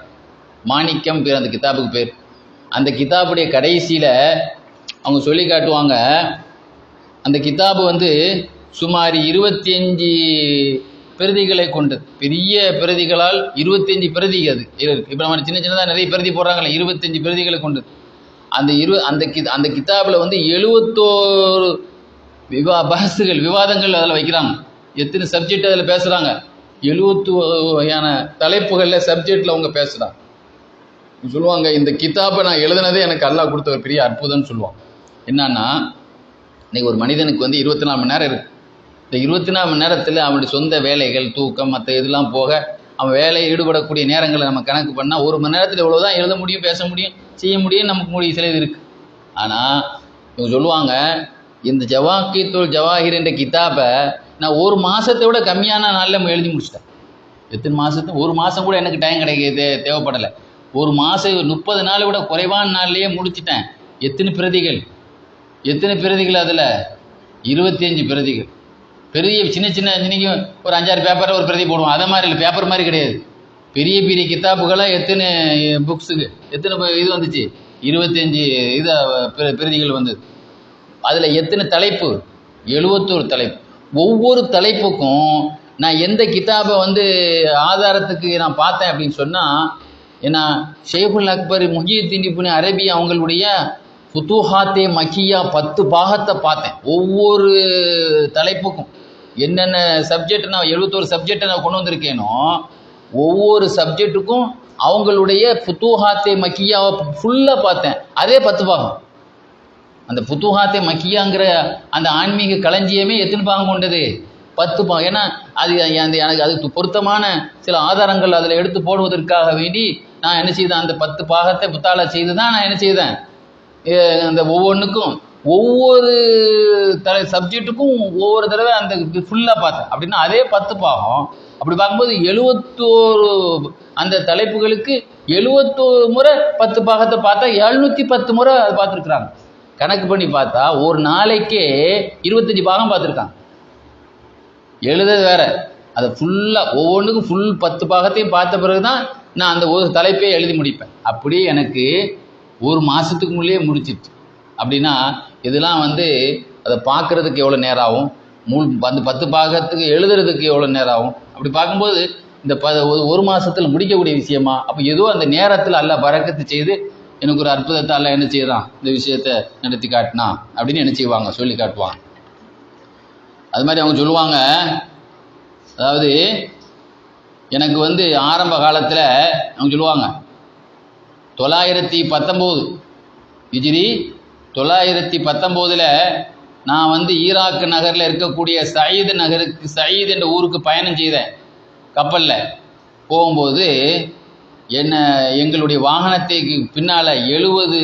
Speaker 1: மாணிக்கம் பேர் அந்த கிதாபுக்கு பேர். அந்த கிதாபுடைய கடைசியில் அவங்க சொல்லி காட்டுவாங்க, அந்த கிதாபு வந்து சுமார் 25 பிரதிகளை கொண்டது, பெரிய பிரதிகளால் 25 பிரதி அது இருக்குது. இப்போ நம்ம சின்ன சின்னதாக நிறைய பிரதி போடுறாங்களே, 25 பிரதிகளை கொண்டது. அந்த கிதாபில் வந்து 71 விவாதங்கள் அதில் வைக்கிறாங்க. எத்தனை சப்ஜெக்ட் அதில் பேசுகிறாங்க, 70 வகையான தலைப்புகளில் சப்ஜெக்டில் அவங்க பேசுகிறாங்க. சொல்லுவாங்க, இந்த கிதாபை நான் எழுதினதே எனக்கு அல்லாஹ் கொடுத்த ஒரு பெரிய அற்புதம்னு சொல்லுவாங்க. என்னன்னா, இன்றைக்கி ஒரு மனிதனுக்கு வந்து 24 மணி நேரம் இருக்குது. இந்த 24 மணி நேரத்தில் அவனுடைய சொந்த வேலைகள், தூக்கம், மற்ற இதெல்லாம் போக அவன் வேலையை ஈடுபடக்கூடிய நேரங்களை நம்ம கணக்கு பண்ணால் 1 மணி நேரத்தில் எவ்வளோ தான் எழுத முடியும், பேச முடியும், செய்ய முடியும், நமக்கு முடியும், சிலது இருக்குது. ஆனால் இவங்க சொல்லுவாங்க, இந்த ஜவாகீத்துல் ஜவாஹிர் என்ற கிதாபை நான் 1 மாதத்தை விட கம்மியான நாளில் எழுதி முடிச்சிட்டேன். எத்தனை மாதத்து, 1 மாதம் கூட எனக்கு டைம் தேவைப்படலை. 1 மாதம் 30 நாளை விட குறைவான நாள்லேயே முடிச்சிட்டேன். எத்தனை பிரதிகள் அதில் 25 பிரதிகள். பெரிய சின்ன இன்றைக்கி ஒரு 5-6 பேப்பரை ஒரு பிரதி போடுவோம், அதை மாதிரி இல்லை, பேப்பர் மாதிரி கிடையாது. பெரிய பெரிய கிதாப்புகளாக எத்தனை புக்ஸுக்கு எத்தனை இது வந்துச்சு, 25 பிரதிகள் வந்தது. அதில் எத்தனை தலைப்பு, 71 தலைப்பு. ஒவ்வொரு தலைப்புக்கும் நான் எந்த கிதாபை வந்து ஆதாரத்துக்கு நான் பார்த்தேன் அப்படின்னு சொன்னால், ஏன்னா ஷேகுல் அக்பர் முஹியுத்தீன் இப்னு அரபி அவங்களுடைய ஃபுதூஹாத்தே மக்கியா 10 பாகத்தை பார்த்தேன். ஒவ்வொரு தலைப்புக்கும் என்னென்ன சப்ஜெக்ட் நான் 71 சப்ஜெக்டை நான் கொண்டு வந்திருக்கேனோ ஒவ்வொரு சப்ஜெக்ட்டுக்கும் அவங்களுடைய ஃபுதூஹாத்தே மக்கியாவை ஃபுல்லாக பார்த்தேன். அதே 10 பாகம். அந்த ஃபுதூஹாத்தே மக்கியாங்கிற அந்த ஆன்மீக களஞ்சியமே எத்தனை பாகம் கொண்டது? 10 பாகம். ஏன்னா அது எனக்கு அதுக்கு பொருத்தமான சில ஆதாரங்கள் அதில் எடுத்து போடுவதற்காக வேண்டி நான் என்ன செய்தேன், அந்த 10 பாகத்தை புத்தாலா செய்து தான் நான் என்ன செய்தேன், அந்த ஒவ்வொன்றுக்கும் ஒவ்வொரு சப்ஜெக்ட்டுக்கும் ஒவ்வொரு தடவை அந்த ஃபுல்லாக பார்த்தேன். அப்படின்னா அதே 10 பாகம். அப்படி பார்க்கும்போது 71 அந்த தலைப்புகளுக்கு 71 முறை 10 பாகத்தை பார்த்தா 710 முறை அதை பார்த்துருக்குறாங்க. கணக்கு பண்ணி பார்த்தா ஒரு நாளைக்கே 25 பாகம் பார்த்துருக்காங்க. எழுதுறது வேற, அதை ஃபுல்லாக ஒவ்வொன்றுக்கும் ஃபுல் 10 பாகத்தையும் பார்த்த பிறகு தான் நான் அந்த ஒரு தலைப்பே எழுதி முடிப்பேன். அப்படியே எனக்கு ஒரு மாதத்துக்கு முன்னே முடிச்சிட்டு. அப்படின்னா இதெல்லாம் வந்து அதை பார்க்குறதுக்கு எவ்வளோ நேரம் ஆகும், அந்த 10 பாகத்துக்கு எழுதுறதுக்கு எவ்வளோ நேரம் ஆகும். அப்படி பார்க்கும்போது இந்த ஒரு மாதத்தில் முடிக்கக்கூடிய விஷயமா, அப்போ ஏதோ அந்த நேரத்தில் அல்லாஹ் பரக்கத்து செய்து எனக்கு ஒரு அற்புதத்தை அல்லாஹ் என்ன செய்யறான், இந்த விஷயத்தை நடத்தி காட்டினா அப்படின்னு என்ன செய்வாங்க, சொல்லி காட்டுவாங்க. அது மாதிரி அவங்க சொல்லுவாங்க, அதாவது எனக்கு வந்து ஆரம்ப காலத்தில் அவங்க சொல்லுவாங்க 919 ஹிஜ்ரி 919 நான் வந்து ஈராக் நகரில் இருக்கக்கூடிய சயீத் என்ற ஊருக்கு பயணம் செய்தேன். கப்பலில் போகும்போது எங்களுடைய வாகனத்துக்கு பின்னால் 70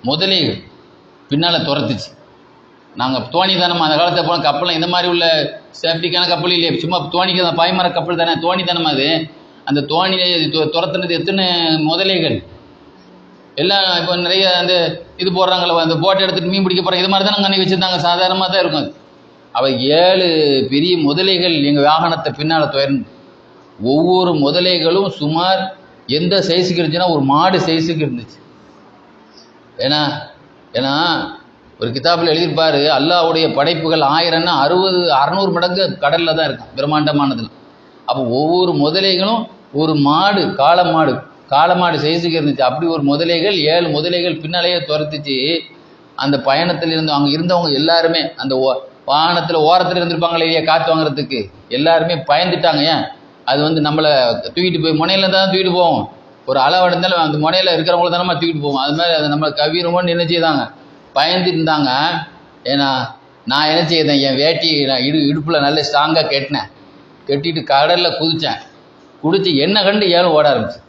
Speaker 1: முதலைகள் பின்னால் துரத்துச்சு. நாங்கள் தோணி தானமா அந்த காலத்தில் போன கப்பல், இந்த மாதிரி உள்ள சேஃப்டிக்கான கப்பல் இல்லையே, சும்மா தோணிக்கு தான், பாய்மர கப்பல் தானே, தோணி தானமா அது. அந்த தோணியை துரத்துனது எத்தனை முதலைகள் எல்லாம். இப்போ நிறைய அந்த இது போடுறாங்களோ, அந்த போட்டை எடுத்துகிட்டு மீன் பிடிக்க போகிறாங்க, இது மாதிரி தான் நாங்கள் அன்றைக்கி வச்சுருந்தாங்க. சாதாரணமாக தான் இருக்கும் அது. அவள் 7 பெரிய முதலைகள் எங்கள் வாகனத்தை பின்னால் துயர்ந்து, ஒவ்வொரு முதலைகளும் சுமார் எந்த சைஸுக்கு இருந்துச்சுன்னா ஒரு மாடு சைஸுக்கு இருந்துச்சு. ஏன்னா ஒரு கிதாபில் எழுதியிருப்பார், அல்லாஹ்வுடைய படைப்புகள் 1000ன்னா 600 மடங்கு கடலில் தான் இருக்கும், பிரம்மாண்டமானதுல. அப்போ ஒவ்வொரு முதலைகளும் ஒரு மாடு, காளமாடு சைஸுக்கு இருந்துச்சு. அப்படி ஒரு முதலைகள் 7 முதலைகள் பின்னாலேயே துரத்துச்சு. அந்த பயணத்தில் இருந்து அங்கே இருந்தவங்க எல்லாருமே அந்த வாகனத்தில் ஓரத்தில் இருந்திருப்பாங்களே இல்லையா, காற்று வாங்குறதுக்கு, எல்லாருமே பயந்துட்டாங்க. ஏன், அது வந்து நம்மளை தூக்கிட்டு போய் முனையில் தான் தூக்கிட்டு போவோம். ஒரு அளவு இருந்தாலும் அந்த முனையில் இருக்கிறவங்கள தானே தூக்கிட்டு போவோம். அது மாதிரி அது நம்மளை கவிருமோன்னு என்ன செய்தாங்க, பயந்துட்டு இருந்தாங்க. ஏன்னா நான் என்ன செய்தேன், என் வேட்டியை நான் இடுப்பில் நல்ல ஸ்ட்ராங்காக கட்டிட்டு கடலில் குதித்து என்னை கண்டு 7 ஓட ஆரம்பிச்சு.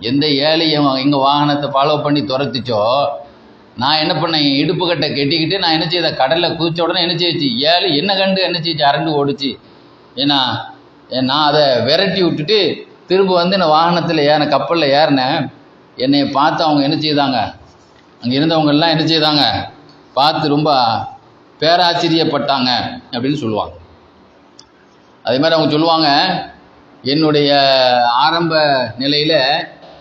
Speaker 1: எந்த 7 எங்கள் வாகனத்தை ஃபாலோ பண்ணி துரத்துச்சோ, நான் என்ன பண்ணேன், என் இடுப்பு கட்டை கட்டிக்கிட்டு நான் என்ன செய்தேன், கடலில் குதித்த உடனே என்ன செய்ச்சு, 7 என்னை கண்டு என்ன செய்ச்சு, அரண்டு ஓடிச்சு. ஏன்னா நான் அதை விரட்டி விட்டுட்டு திரும்ப வந்து நான் வாகனத்தில் கப்பலில் ஏறினேன். என்னை பார்த்து அவங்க என்ன செய்தாங்க, அங்கே இருந்தவங்கெல்லாம் என்ன செய்தாங்க, பார்த்து ரொம்ப பேராச்சரியப்பட்டாங்க அப்படின்னு சொல்லுவாங்க. அதே மாதிரி அவங்க சொல்லுவாங்க, என்னுடைய ஆரம்ப நிலையில்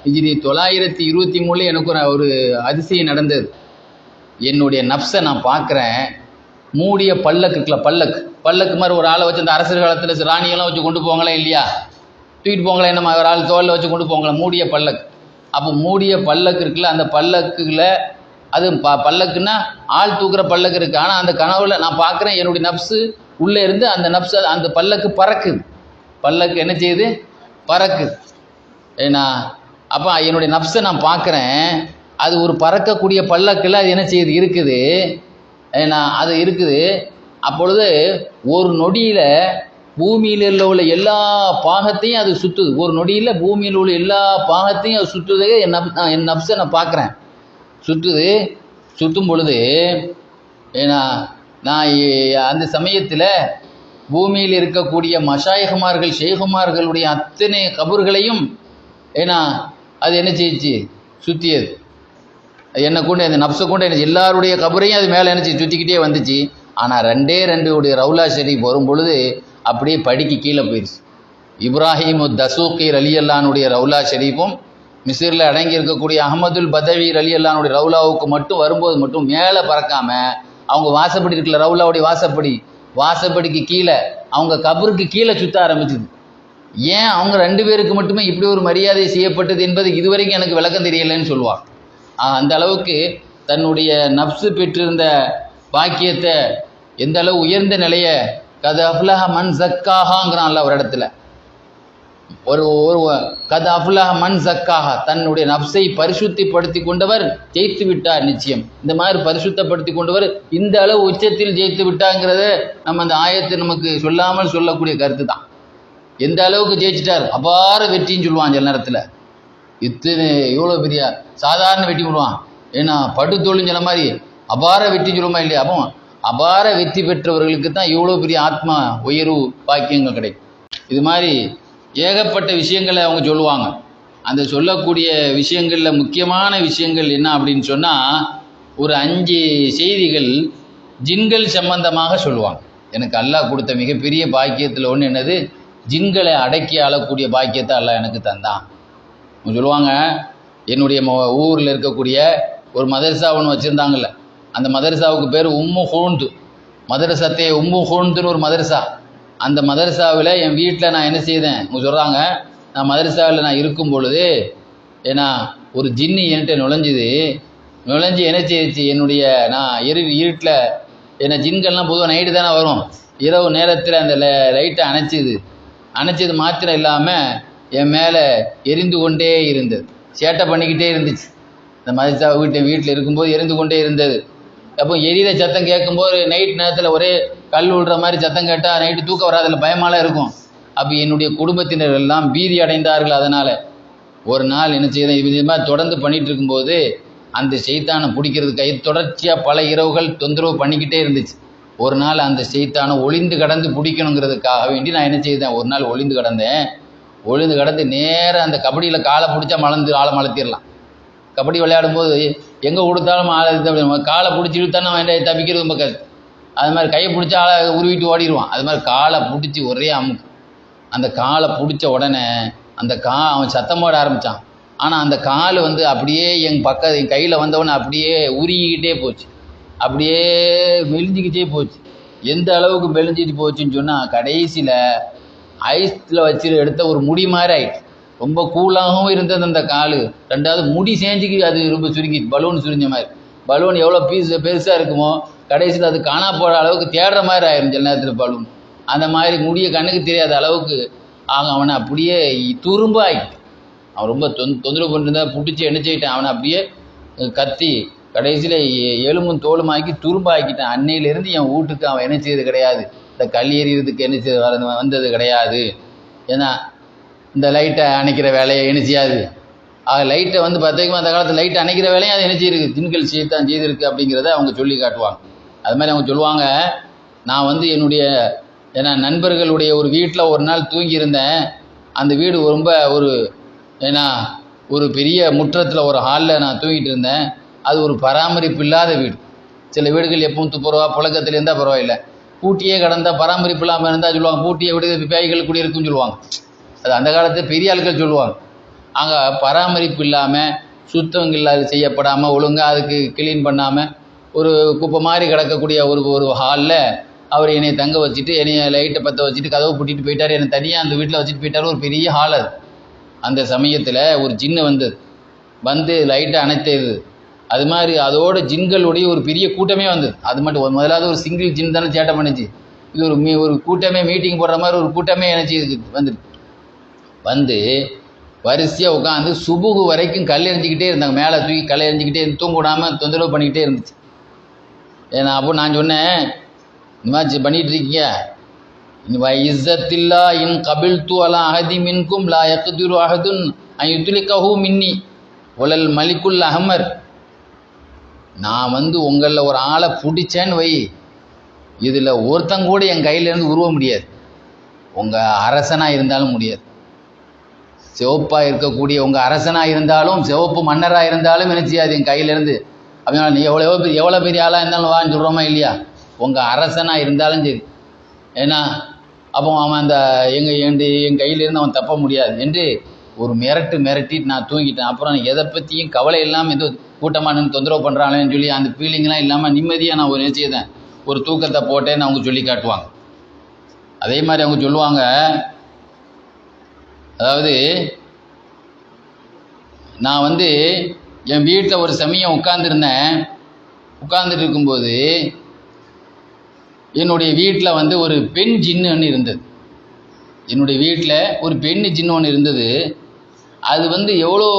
Speaker 1: ஹிஜ்ரி 923 எனக்கு ஒரு அதிசயம் நடந்தது. என்னுடைய நப்சை நான் பார்க்குறேன், மூடிய பல்லக்கு இருக்குல்ல, பல்லக்கு மாதிரி ஒரு ஆளை வச்சு, அந்த அரசர் காலத்தில் ராணியெல்லாம் வச்சு கொண்டு போங்களே இல்லையா, தூக்கிட்டு போங்களேன், நம்ம ஒரு ஆள் தோலில் வச்சு கொண்டு போங்களேன், மூடிய பல்லக்கு. அப்போ மூடிய பல்லக்கு இருக்குல்ல, அந்த பல்லக்குல அது பல்லக்குன்னா ஆள் தூக்குற பல்லக்கு இருக்குது. ஆனால் அந்த கனவுல நான் பார்க்குறேன், என்னுடைய நப்சு உள்ளே இருந்து அந்த நப்சு அந்த பல்லக்கு பறக்குது. பல்லக்கு என்ன செய்யுது, பறக்குது. ஏன்னா அப்போ என்னுடைய நப்சை நான் பார்க்குறேன், அது ஒரு பறக்கக்கூடிய பல்லக்கில் அது என்ன செய்யுது, இருக்குது. ஏன்னா அது இருக்குது. அப்பொழுது ஒரு நொடியில் பூமியில் உள்ள எல்லா பாகத்தையும் அது சுற்றுது. ஒரு நொடியில் பூமியில் உள்ள எல்லா பாகத்தையும் அது சுற்றுறதே என் நப்சை நான் பார்க்குறேன், சுற்றும் பொழுது. ஏன்னா நான் அந்த சமயத்தில் பூமியில் இருக்கக்கூடிய மஷாயிகுமார்கள், ஷேகுமார்களுடைய அத்தனை கபர்களையும் ஏன்னா அது என்ன செய்ச்சு, சுற்றியது. என்னை கொண்டு அந்த நப்சை கொண்டு என்ன எல்லாருடைய கபரையும் அது மேலே என்ன செய்ய சுற்றிக்கிட்டே வந்துச்சு. ஆனால் 2 உடைய ரவுலா ஷெரீஃப் வரும் பொழுது அப்படியே படிக்கு கீழே போயிடுச்சு. இப்ராஹிம் தசூக்கி ரலியல்லானுடைய ரவுலா ஷெரீஃபும் மிஸ்ரில் அடங்கி இருக்கக்கூடிய அஹமதுல் பதவி ரலியல்லானுடைய ரவுலாவுக்கு மட்டும் வரும்போது மட்டும் மேலே பறக்காமல் அவங்க வாசப்படி இருக்குல்ல, ரவுலாவுடைய வாசப்படிக்கு கீழே அவங்க கபருக்கு கீழே சுத்த ஆரம்பிச்சுது. ஏன் அவங்க 2 பேருக்கு மட்டுமே இப்படி ஒரு மரியாதை செய்யப்பட்டது என்பது இதுவரைக்கும் எனக்கு விளக்கம் தெரியலைன்னு சொல்லுவாங்க. அந்த அளவுக்கு தன்னுடைய நப்சு பெற்றிருந்த பாக்கியத்தை எந்த அளவு உயர்ந்த நிலையை கத அஃப்லஹ மன் சக்காஹாங்கிறான்ல ஒரு இடத்துல, ஒரு கத அஃப்லஹ மன் சக்காஹா, தன்னுடைய நப்சை பரிசுத்திப்படுத்தி கொண்டவர் ஜெயித்து விட்டார் நிச்சயம். இந்த மாதிரி பரிசுத்தப்படுத்தி கொண்டவர் இந்த அளவு உச்சத்தில் ஜெயித்து விட்டாங்கிறத நம்ம அந்த ஆயத்தை நமக்கு சொல்லாமல் சொல்லக்கூடிய கருத்து தான். எந்த அளவுக்கு ஜெயிச்சிட்டார், அபார வெற்றின்னு சொல்லுவான் சில நேரத்தில். எவ்வளோ பெரிய சாதாரண வெற்றி விடுவான், ஏன்னா படுத்தோளும் சொன்ன மாதிரி அபார வெற்றி சொல்லுமா இல்லையா? அப்போ அபார வெற்றி பெற்றவர்களுக்கு தான் இவ்வளோ பெரிய ஆத்மா உயர்வு பாக்கியங்கள் கிடைக்கும். இது மாதிரி ஏகப்பட்ட விஷயங்களை அவங்க சொல்லுவாங்க. அந்த சொல்லக்கூடிய விஷயங்களில் முக்கியமான விஷயங்கள் என்ன அப்படின்னு சொன்னால், ஒரு 5 செய்திகள் ஜின்கள் சம்பந்தமாக சொல்லுவாங்க. எனக்கு அல்லாஹ் கொடுத்த மிகப்பெரிய பாக்கியத்தில் ஒன்று என்னது, ஜின்களை அடக்கி ஆளக்கூடிய பாக்கியத்தை அல்லாஹ் எனக்கு தந்தான். அவங்க சொல்லுவாங்க, என்னுடைய ஊரில் இருக்கக்கூடிய ஒரு மதரசா ஒன்று வச்சுருந்தாங்கல்ல, அந்த மதரசாவுக்கு பேர் உம்மு ஹூந்து மதரசத்தே. உம்மு ஹூந்துன்னு ஒரு மதரசா. அந்த மதரசாவில் என் வீட்டில் நான் என்ன செய்தேன், அவங்க சொல்கிறாங்க, நான் மதரசாவில் நான் இருக்கும் பொழுது ஏன்னா ஒரு ஜின்னி என்கிட்ட நுழைஞ்சு என்ன செய்யுச்சு, என்னுடைய நான் இருட்டில் ஏன்னா ஜின்கள்லாம் பொதுவாக நைட்டு தானே வரும், இரவு நேரத்தில் அந்த லைட்டை அணைச்சது மாத்திரம் இல்லாமல் என் மேலே எரிந்து கொண்டே இருந்தது, சேட்டை பண்ணிக்கிட்டே இருந்துச்சு. இந்த மதரசா வீட்டில் இருக்கும்போது எரிந்து கொண்டே இருந்தது. அப்போ எரியிற சத்தம் கேட்கும்போது நைட் நேரத்தில் ஒரே கல் விடுற மாதிரி சத்தம் கேட்டால் நைட்டு தூக்கம் வராதில்ல, பயமாலாம் இருக்கும். அப்போ என்னுடைய குடும்பத்தினர் எல்லாம் பீதி அடைந்தார்கள். அதனால் ஒரு நாள் என்ன செய்தேன், இது மாதிரி தொடர்ந்து பண்ணிகிட்டு இருக்கும்போது அந்த சைத்தானை பிடிக்கிறதுக்கு தொடர்ச்சியாக பல இரவுகள் தொந்தரவு பண்ணிக்கிட்டே இருந்துச்சு. ஒரு நாள் அந்த சைத்தானை ஒளிந்து கடந்து பிடிக்கணுங்கிறதுக்காக வேண்டி நான் என்ன செய்தேன், ஒரு நாள் ஒளிந்து கடந்து நேராக அந்த கபடியில் காலை பிடிச்சா ஆளை மலர்த்திடலாம். கபடி விளையாடும் போது எங்கே கொடுத்தாலும் காலை பிடிச்சி இழுத்தானே அவன் தப்பிக்கிறது ரொம்ப கஷ்டம். அது மாதிரி கையை பிடிச்சா ஆளை உருவிட்டு ஓடிடுவான். அது மாதிரி காலை பிடிச்சி ஒரே அமுக்கு. அந்த காலை பிடிச்ச உடனே அந்த அவன் சத்தம் போட ஆரம்பித்தான். ஆனால் அந்த கால் வந்து அப்படியே என் கையில் வந்தவொடனே அப்படியே உருகிக்கிட்டே போச்சு, அப்படியே மெலிஞ்சிக்கிட்டே போச்சு. எந்த அளவுக்கு மெலிஞ்சிட்டு போச்சுன்னு சொன்னால், கடைசியில் ஐஸில் வச்சு எடுத்த ஒரு முடி மாதிரி ஆயிடுச்சு. ரொம்ப கூலாகவும் இருந்தது அந்த கால். ரெண்டாவது முடி சேஞ்சுக்கு அது ரொம்ப சுருங்கி, பலூன் சுருஞ்ச மாதிரி. பலூன் எவ்வளோ பெருசாக இருக்குமோ கடைசியில் அது காணா போகிற அளவுக்கு தேடுற மாதிரி ஆயிரும் சில நேரத்தில் பலூன். அந்த மாதிரி முடியை கண்ணுக்கு தெரியாத அளவுக்கு அவனை அப்படியே துரும்ப ஆகிட்டு, அவன் ரொம்ப தொந்தரவு பண்ணிருந்தா பிடிச்சி எண்ணெச்சிக்கிட்டான். அவனை அப்படியே கத்தி கடைசியில் எலும்பும் தோலும் ஆக்கி துரும்ப ஆக்கிட்டான். அன்னையிலேருந்து என் வீட்டுக்கு அவன் என்ன செய்யறது கிடையாது, இந்த கல் எறிகிறதுக்கு என்ன செய்ய வந்தது கிடையாது. ஏன்னா இந்த லைட்டை அணைக்கிற வேலையை என்ன செய்யாது. லைட்டை வந்து பார்த்தீங்கன்னா அந்த காலத்தில் லைட்டை அணைக்கிற வேலையும் அது என்ன செய்யிருக்கு, ஜின்கள் செய்தான் செய்திருக்கு அப்படிங்கிறத அவங்க சொல்லி காட்டுவாங்க. அது மாதிரி அவங்க சொல்லுவாங்க, நான் வந்து என்னுடைய நண்பர்களுடைய ஒரு வீட்டில் ஒரு நாள் தூங்கியிருந்தேன். அந்த வீடு ரொம்ப ஒரு பெரிய முற்றத்தில் ஒரு ஹாலில் நான் தூங்கிட்டு இருந்தேன். அது ஒரு பராமரிப்பு இல்லாத வீடு. சில வீடுகள் எப்பவும் துப்புரவா புழக்கத்தில் இருந்தால் பரவாயில்லை, பூட்டியே கடந்தால் பராமரிப்பு இல்லாமல் இருந்தால் சொல்லுவாங்க பூட்டியை விடு பேய்கள் கூடி இருக்குன்னு சொல்லுவாங்க. அது அந்த காலத்தில் பெரிய ஆட்கள் சொல்லுவாங்க. அங்கே பராமரிப்பு இல்லாமல் சுத்தம் இல்லாத செய்யப்படாமல் ஒழுங்காக அதுக்கு கிளீன் பண்ணாமல் ஒரு குப்பை மாதிரி கிடக்கக்கூடிய ஒரு ஹாலில் அவர் என்னை தங்க வச்சுட்டு என்னைய லைட்டை பற்ற வச்சுட்டு கதவை பூட்டிட்டு போயிட்டார். என்னை தனியாக அந்த வீட்டில் வச்சுட்டு போயிட்டார். ஒரு பெரிய ஹால் அது. அந்த சமயத்தில் ஒரு ஜின்னு வந்து லைட்டை அணைத்தது. அது மாதிரி அதோட ஜின்களுடைய ஒரு பெரிய கூட்டமே வந்தது. அது மட்டும் முதலாவது ஒரு சிங்கிள் ஜின் தானே சேட்டை பண்ணிச்சு. இது ஒரு கூட்டமே மீட்டிங் போடுற மாதிரி ஒரு கூட்டமே நினச்சி வந்து வரிசையாக உட்காந்து சுபுகு வரைக்கும் கல் எறிஞ்சிக்கிட்டே இருந்தாங்க. மேலே தூக்கி கல் எறிஞ்சிக்கிட்டே தூங்க விடாமல் தொந்தரவு பண்ணிக்கிட்டே இருந்துச்சு. ஏன்னா அப்போ நான் சொன்னேன், இந்த மாதிரி பண்ணிகிட்டு இருக்கீங்க, இஸ்ஸத்தில்லா இன் கபில் தூ அலா அஹதி மின்கும் லா யக்திரு அஹதுன் அன் யுத்லிகஹு மின்னி ஒலல் மலிக்குல் அஹமர். நான் வந்து உங்களில் ஒரு ஆளை பிடிச்சேன்னு வை, இதில் ஒருத்தங்கூட என் கையிலேருந்து உருவ முடியாது. உங்கள் அரசனாக இருந்தாலும் முடியாது. சிவப்பாக இருக்கக்கூடிய உங்கள் அரசனாக இருந்தாலும் சிவப்பு மன்னராக இருந்தாலும் என்ன செய்யாது என் கையிலேருந்து. அப்படின்னா நீ எவ்வளோ பெரிய ஆளாக இருந்தாலும் வான்னு சொல்கிறோமா இல்லையா, உங்கள் அரசனாக இருந்தாலும் சரி. ஏன்னா அப்போ அவன் அந்த என் கையிலேருந்து அவன் தப்ப முடியாது என்று ஒரு மிரட்டிட்டு நான் தூங்கிட்டேன். அப்புறம் எதை பற்றியும் கவலை இல்லாமல் ஏதோ கூட்டமாக நின்று தொந்தரவு பண்ணுறாங்களேன்னு சொல்லி அந்த ஃபீலிங்லாம் இல்லாமல் நிம்மதியாக நான் ஒரு நிச்சயத்தேன் ஒரு தூக்கத்தை போட்டேன்னு அவங்க சொல்லி காட்டுவாங்க. அதே மாதிரி அவங்க சொல்லுவாங்க, அதாவது நான் வந்து என் வீட்டில் ஒரு சமயம் உட்கார்ந்துட்டு இருக்கும்போது என்னுடைய வீட்டில் வந்து ஒரு பெண் ஜின்னு ஒன்று இருந்தது. என்னுடைய வீட்டில் ஒரு பெண் ஜின்னு ஒன்று இருந்தது. அது வந்து எவ்வளோ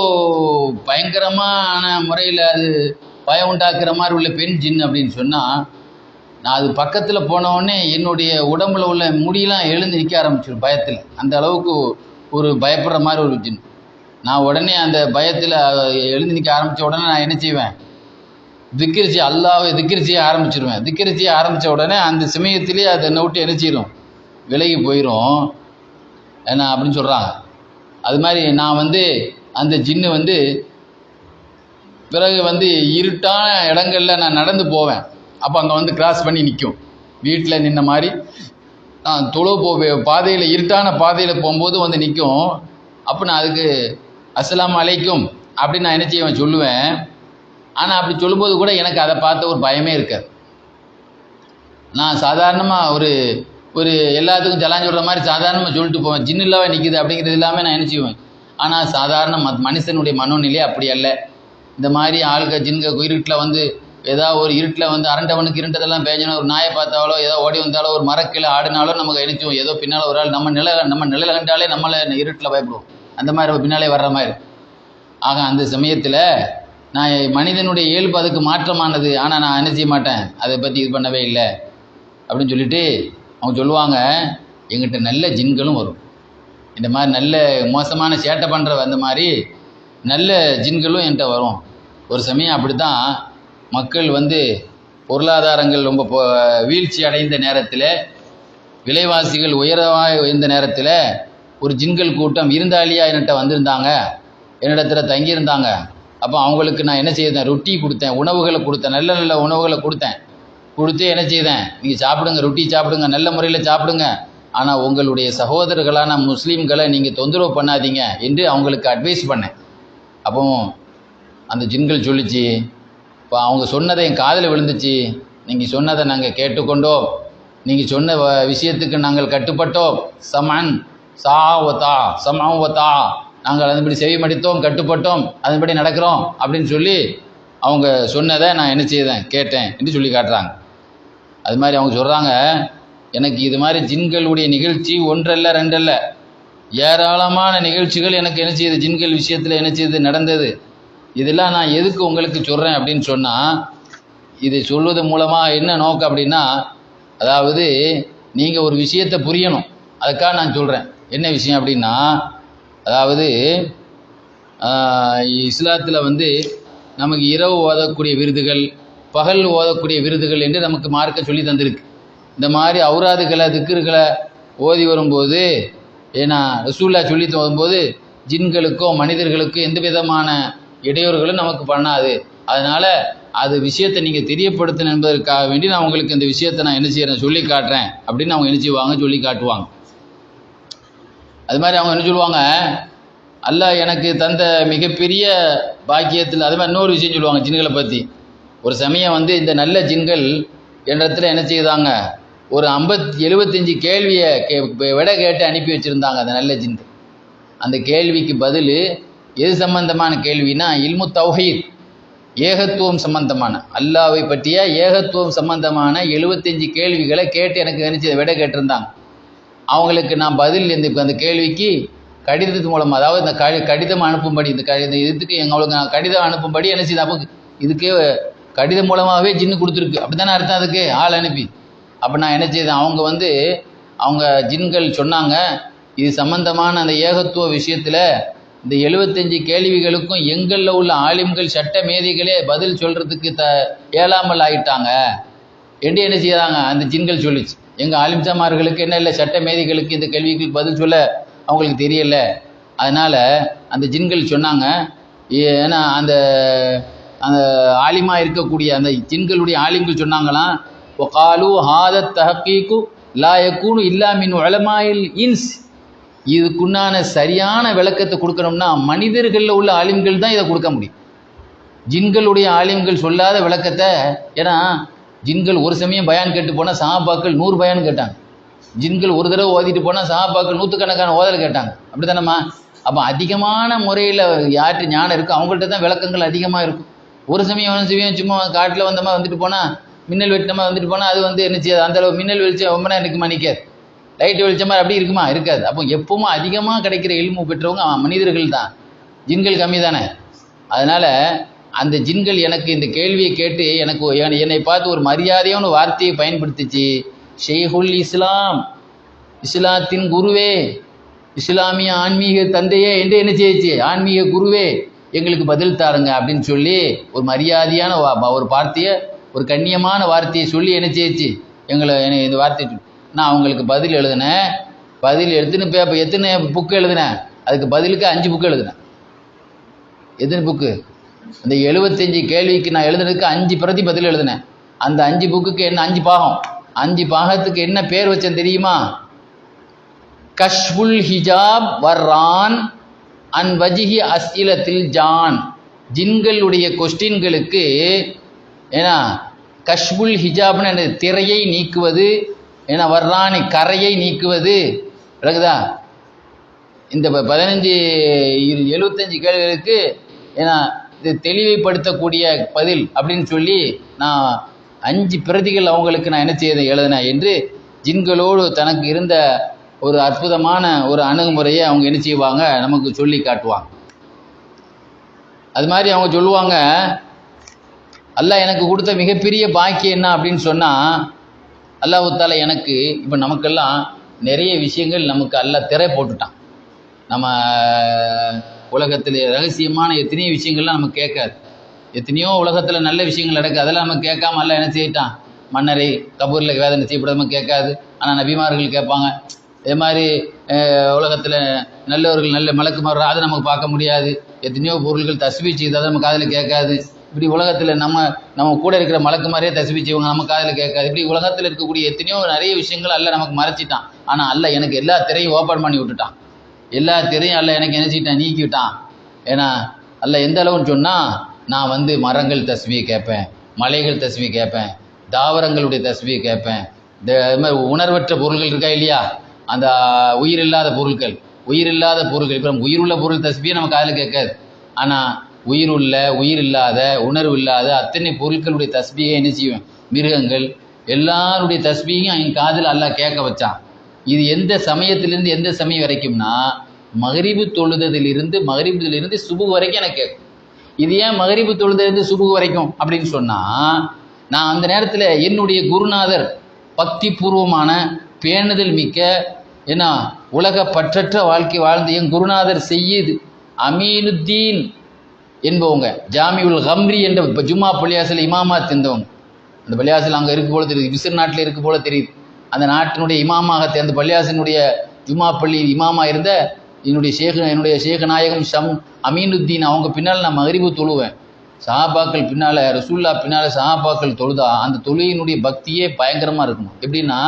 Speaker 1: பயங்கரமான முறையில் அது பயம் உண்டாக்குற மாதிரி உள்ள பெண் ஜின்னு அப்படின்னு சொன்னால், நான் அது பக்கத்தில் போனவுடனே என்னுடைய உடம்புல உள்ள முடியெல்லாம் எழுந்து நிற்க ஆரம்பிச்சிடும் பயத்தில். அந்த அளவுக்கு ஒரு பயப்படுற மாதிரி ஒரு ஜின். நான் உடனே அந்த பயத்தில் எழுந்து நிற்க ஆரம்பித்த உடனே நான் என்ன செய்வேன், அல்லாஹ்வை திக்ர் செய்ய ஆரம்பிச்சிருவேன். திக்ர் செய்ய ஆரம்பித்த உடனே அந்த சமயத்திலே அது என்னை விட்டு என்ன செய்யும், விலகி போயிடும் என்ன அப்படின்னு சொல்கிறாங்க. அது மாதிரி நான் வந்து அந்த ஜின்னு வந்து பிறகு வந்து இருட்டான இடங்களில் நான் நடந்து போவேன். அப்போ அங்கே வந்து கிராஸ் பண்ணி நிற்கும். வீட்டில் நின்ன மாதிரி நான் பாதையில் இருட்டான பாதையில் போகும்போது வந்து நிற்கும். அப்போ நான் அதுக்கு அஸ்ஸலாமு அலைக்கும் அப்படின்னு நான் என்ன செய்வேன் சொல்லுவேன். ஆனால் அப்படி சொல்லும்போது கூட எனக்கு அதை பார்த்த ஒரு பயமே இருக்காது. நான் சாதாரணமாக ஒரு எல்லாத்துக்கும் ஜலான் சொல்கிற மாதிரி சாதாரணமாக சொல்லிட்டு போவேன். ஜின்னு இல்லாம நிற்கிது அப்படிங்கிறது இல்லாமல் நான் என்ன செய்வேன். ஆனால் சாதாரண மனுஷனுடைய மனோநிலை அப்படி அல்ல. இந்த மாதிரி ஆளுக ஜின்க இருட்டில் வந்து ஏதாவது ஒரு இருட்டில் வந்து அரண்டவனுக்கு இருண்டதெல்லாம் பேஞ்சணும், ஒரு நாயை பார்த்தாலோ ஏதோ ஓடி வந்தாலோ ஒரு மரக்கில் ஆடினாலோ நமக்கு நினைச்சுவோம் ஏதோ பின்னால் ஒரு ஆள் நம்ம நிழல் கண்டாலே நம்மளை இருட்டில் பயப்படுவோம். அந்த மாதிரி பின்னாலே வர்ற மாதிரி. ஆக அந்த சமயத்தில் நான் மனிதனுடைய இயல்பு அதுக்கு மாற்றமானது. ஆனால் நான் என்ன செய்ய மாட்டேன், அதை பற்றி இது பண்ணவே இல்லை அப்படின்னு சொல்லிட்டு அவங்க சொல்லுவாங்க, எங்கிட்ட நல்ல ஜின்களும் வரும். இந்த மாதிரி நல்ல மோசமான சேட்டை பண்ணுற அந்த மாதிரி நல்ல ஜின்களும் என்கிட்ட வரும். ஒரு சமயம் அப்படி தான் மக்கள் வந்து பொருளாதாரங்கள் ரொம்ப வீழ்ச்சி அடைந்த நேரத்தில், விலைவாசிகள் உயரமாக இருந்த நேரத்தில் ஒரு ஜின்கள் கூட்டம் விருந்தாளியாக என்கிட்ட வந்திருந்தாங்க, என்னிடத்துல தங்கியிருந்தாங்க. அப்போ அவங்களுக்கு நான் என்ன செய்தேன், ரொட்டி கொடுத்தேன், உணவுகளை கொடுத்தேன், நல்ல நல்ல உணவுகளை கொடுத்து என்ன செய்தேன், நீங்கள் சாப்பிடுங்க, ரொட்டி சாப்பிடுங்க, நல்ல முறையில் சாப்பிடுங்க, ஆனால் உங்களுடைய சகோதரர்களான முஸ்லீம்களை நீங்கள் தொந்தரவு பண்ணாதீங்க என்று அவங்களுக்கு அட்வைஸ் பண்ணேன். அப்போ அந்த ஜின்கள் சொல்லிச்சு, இப்போ அவங்க சொன்னதை என் காதில் விழுந்துச்சு, நீங்கள் சொன்னதை நாங்கள் கேட்டுக்கொண்டோம், நீங்கள் சொன்ன விஷயத்துக்கு நாங்கள் கட்டுப்பட்டோம், சமன் சமாவத்தா நாங்கள் அதன்படி செவிமடித்தோம், கட்டுப்பட்டோம், அதன்படி நடக்கிறோம் அப்படின்னு சொல்லி அவங்க சொன்னதை நான் என்ன செய்தேன், கேட்டேன் என்று சொல்லி காட்டுறாங்க. அது மாதிரி அவங்க சொல்கிறாங்க, எனக்கு இது மாதிரி ஜின்களுடைய நிகழ்ச்சி ஒன்றல்ல ரெண்டல்ல ஏராளமான நிகழ்ச்சிகள் எனக்கு என்ன செய்யுது, ஜின்கள் விஷயத்தில் என்ன செய்யுது நடந்தது. இதெல்லாம் நான் எதுக்கு உங்களுக்கு சொல்கிறேன் அப்படின்னு சொன்னால், இதை சொல்வது மூலமாக என்ன நோக்கம் அப்படின்னா, அதாவது நீங்கள் ஒரு விஷயத்தை புரியணும், அதுக்காக நான் சொல்கிறேன். என்ன விஷயம் அப்படின்னா, அதாவது இஸ்லாத்தில் வந்து நமக்கு இரவு ஓதக்கூடிய விருதுகள், பகல் ஓதக்கூடிய விருதுகள் என்று நமக்கு மார்க்க சொல்லி தந்திருக்கு. இந்த மாதிரி ஔராதுகளை திக்ருகளை ஓதி வரும்போது, ஏன்னா ரசூல்லா சொல்லி வரும்போது ஜின்களுக்கோ மனிதர்களுக்கோ எந்த விதமான இடையூறுகளும் நமக்கு பண்ணாது. அதனால் அது விஷயத்தை நீங்கள் தெரியப்படுத்தணும் என்பதற்காக வேண்டி நான் உங்களுக்கு இந்த விஷயத்தை நான் என்ன செய்கிறேன் சொல்லி காட்டுறேன் அப்படின்னு அவங்க என்ன செய்வாங்க, சொல்லி காட்டுவாங்க. அது மாதிரி அவங்க என்ன சொல்லுவாங்க, அல்லாஹ் எனக்கு தந்த மிகப்பெரிய பாக்கியத்தில், அது மாதிரி இன்னொரு விஷயம் சொல்லுவாங்க ஜின்களை பற்றி. ஒரு சமயம் வந்து இந்த நல்ல ஜின்கள் என்னிடத்துல என்ன செய்தாங்க, ஒரு 75 கேள்வியை விட கேட்டு அனுப்பி வச்சுருந்தாங்க அந்த நல்ல ஜின்கள். அந்த கேள்விக்கு பதில் எது சம்பந்தமான கேள்வினா, இல்மு தௌஹீத், ஏகத்துவம் சம்பந்தமான, அல்லாஹ்வை பற்றிய ஏகத்துவம் சம்பந்தமான 75 கேள்விகளை கேட்டு எனக்கு நினைச்சதை விட கேட்டிருந்தாங்க. அவங்களுக்கு நான் பதில் அந்த கேள்விக்கு கடிதத்து மூலமாக, அதாவது இந்த கடிதம் அனுப்பும்படி, இந்த இதுக்கு எங்களுக்கு நான் கடிதம் அனுப்பும்படி என்ன செய்யுது, அப்போ இதுக்கே கடிதம் மூலமாகவே ஜின்னு கொடுத்துருக்கு, அப்படி தானே அர்த்தம் அதுக்கு ஆள் அனுப்பி. அப்போ நான் என்ன செய்தேன், அவங்க ஜின்கள் சொன்னாங்க, இது சம்பந்தமான அந்த ஏகத்துவ விஷயத்தில் இந்த 75 கேள்விகளுக்கும் எங்களில் உள்ள ஆலிம்கள் சட்ட மேதைகளே பதில் சொல்கிறதுக்கு இயலாமல் ஆகிட்டாங்க என்று என்ன செய்கிறாங்க அந்த ஜின்கள் சொல்லிச்சு. எங்கள் ஆலிம்சாமார்களுக்கு என்ன இல்லை, சட்ட மேதைகளுக்கு இந்த கேள்விகளுக்கு பதில் சொல்ல அவங்களுக்கு தெரியல. அதனால் அந்த ஜின்கள் சொன்னாங்க, ஏன்னா அந்த ஆலிமாக இருக்கக்கூடிய அந்த ஜின்களுடைய ஆலிம்கள் சொன்னாங்களாம், ஒகாலு ஹாதத் தஹக்கீக்கு லா யக்கூனு இல்லா மின் உலமாயில் இன்ஸ், இதுக்குண்டான சரியான விளக்கத்தை கொடுக்கணும்னா மனிதர்களில் உள்ள ஆலிம்கள் தான் இதை கொடுக்க முடியும். ஜின்களுடைய ஆலிம்கள் சொல்லாத விளக்கத்தை, ஏன்னா ஜின்கள் ஒரு சமயம் பயான் கேட்டு போனால் சஹாபாக்கள் 100 பயான் கேட்டாங்க. ஜின்கள் ஒரு தடவை ஓதிட்டு போனால் சஹாபாக்கள் நூற்றுக்கணக்கான ஓதல் கேட்டாங்க. அப்படி தானேம்மா? அப்போ அதிகமான முறையில் யார்கிட்ட ஞானம் இருக்கோ அவங்கள்ட்ட தான் விளக்கங்கள் அதிகமாக இருக்கும். ஒரு சமயம் சும்மா காட்டில் வந்தமா வந்துட்டு போனால், மின்னல் வெட்டமாக வந்துட்டு போனால் அது வந்து என்ன செய்யாது, அந்தளவு மின்னல் வெளிச்சம் ரொம்ப நேரம் இருக்குமா நிற்காது. லைட் வெளிச்சமாக அப்படி இருக்குமா? இருக்காது. அப்போ எப்பவும் அதிகமாக கிடைக்கிற இல்மு பெற்றவங்க மனிதர்கள் தான், ஜின்கள் கம்மி தானே. அதனால் அந்த ஜின்கள் எனக்கு இந்த கேள்வியை கேட்டு என்னை பார்த்து ஒரு மரியாதையான வார்த்தையை பயன்படுத்திச்சு. ஷேகுல் இஸ்லாம், இஸ்லாத்தின் குருவே, இஸ்லாமிய ஆன்மீக தந்தையே என்று என்ன செய்யுச்சு, ஆன்மீக குருவே எங்களுக்கு பதில் தாருங்க அப்படின்னு சொல்லி ஒரு மரியாதையான ஒரு வார்த்தையை, ஒரு கண்ணியமான வார்த்தையை சொல்லி என்ன செய்யுச்சு, இந்த வார்த்தையை நான் அவங்களுக்கு பதில் எழுதினேன். பதில் எடுத்துன்னு எத்தனை புக்கு எழுதினேன், அதுக்கு பதிலுக்கு 5 புக்கு எழுதினேன். எத்தனை புக்கு? அந்த 75 கேள்விக்கு நான் எழுதுனதுக்கு 5 பிரதி பதில் எழுதினேன். அந்த 5 புக்குக்கு என்ன 5 பாகம், 5 பாகத்துக்கு என்ன பேர் வச்சேன் தெரியுமா? கஷ்புல் ஹிஜாப் வர்ரான் அன் வஜிஹி அஸ்இலத்தில் ஜான். ஜின்களுடைய கொஸ்டின்களுக்கு ஏன்னா கஷ்புல் ஹிஜாப்னு திரையை நீக்குவது, ஏன்னா வர்றான் கரையை நீக்குவது. விளக்குதா? இந்த 75 கேள்விகளுக்கு ஏன்னா இது தெளிவுபடுத்தக்கூடிய பதில் அப்படின்னு சொல்லி நான் 5 பிரதிகள் அவங்களுக்கு நான் என்ன செய்ய எழுதினேன் என்று ஜின்களோடு தனக்கு இருந்த ஒரு அற்புதமான ஒரு அணுகுமுறையை அவங்க என்ன செய்வாங்க, நமக்கு சொல்லி காட்டுவாங்க. அது மாதிரி அவங்க சொல்லுவாங்க, அல்லாஹ் எனக்கு கொடுத்த மிகப்பெரிய பாக்கியம் என்ன அப்படின்னு சொன்னால், அல்லாஹ் தாலா எனக்கு இப்போ நமக்கெல்லாம் நிறைய விஷயங்கள் நமக்கு அல்லாஹ் திரை போட்டுட்டான். நம்ம உலகத்தில் ரகசியமான எத்தனையோ விஷயங்கள்லாம் நமக்கு கேட்காது. எத்தனையோ உலகத்தில் நல்ல விஷயங்கள் நடக்குது, அதெல்லாம் நம்ம கேட்காம அல்லாஹ் என்ன செய்யிட்டான், மன்னரை கபூரில் வேதனை செய்யப்படாம கேட்காது. ஆனால் நபிமார்கள் கேட்பாங்க. இதே மாதிரி உலகத்தில் நல்லவர்கள் நல்ல மலக்குமார்கள் அதை நமக்கு பார்க்க முடியாது. எத்தனையோ பொருள்கள் தஸ்பீஹ் செய்தால் நம்ம காதில் கேட்காது. இப்படி உலகத்தில் நம்ம கூட இருக்கிற மலக்குமாரியே தஸ்பீஹ் செய்வாங்க, நம்ம காதில் கேட்காது. இப்படி உலகத்தில் இருக்கக்கூடிய எத்தனையோ நிறைய விஷயங்கள் அல்லாஹ் நமக்கு மறைச்சிட்டான். ஆனால் அல்லாஹ் எனக்கு எல்லா திரையும் ஓப்பன் பண்ணி விட்டுட்டான். எல்லா திரையும் அல்லாஹ் எனக்கு என்ன செய்யிட்டான், நீக்கி விட்டான். ஏன்னா அல்லாஹ் எந்த அளவுன்னு சொன்னால், நான் வந்து மரங்கள் தஸ்பீஹ் கேட்பேன், மலைகள் தஸ்பீஹ் கேட்பேன், தாவரங்களுடைய தஸ்பீஹ் கேட்பேன். இந்த மாதிரி உணர்வற்ற பொருள்கள் இருக்கா இல்லையா, அந்த உயிரில்லாத பொருட்கள் இப்போ உயிருள்ள பொருள் தஸ்பீஹ் நம்ம காதில் கேட்காது. ஆனால் உயிருள்ள உயிர் இல்லாத உணர்வு இல்லாத அத்தனை பொருட்களுடைய தஸ்பீஹை என்ன செய்வேன், மிருகங்கள் எல்லாருடைய தஸ்பீஹையும் என் காதில் அல்லாஹ் கேட்க வச்சான். இது எந்த சமயத்திலிருந்து எந்த சமயம் வரைக்கும்னா, மகரிபு தொழுதிலிருந்து சுபுஹ் வரைக்கும் எனக்கு கேட்கும். இது ஏன் மகரிபு தொழுதிலிருந்து சுபுஹ் வரைக்கும் அப்படின்னு சொன்னால், நான் அந்த நேரத்தில் என்னுடைய குருநாதர் பக்தி பூர்வமான பேணுதல் மிக்க ஏன்னா உலக பற்றற்ற வாழ்க்கை வாழ்ந்த என் குருநாதர் சையீத் அமீனுத்தீன் என்பவங்க, ஜாமியுல் கம்ரி என்ற ஜும்மா பள்ளியாசில் இமாமாத் இருந்தவங்க. அந்த பள்ளியாசில் அங்கே இருக்கு போல தெரியுது, மிஸ்ர் நாட்டில் இருக்கு போல தெரியுது. அந்த நாட்டினுடைய இமாமாக அந்த பள்ளியாசினுடைய ஜும்மா பள்ளி இமாமா இருந்த என்னுடைய ஷேக் நாயகம் அமீனுத்தீன் அவங்க பின்னால் நான் மகரிபு தொழுவேன். சஹாபாக்கள் பின்னால், ரசூல்லா பின்னால் சஹாபாக்கள் தொழுதா அந்த தொழுகையினுடைய பக்தியே பயங்கரமாக இருக்கும். எப்படின்னா,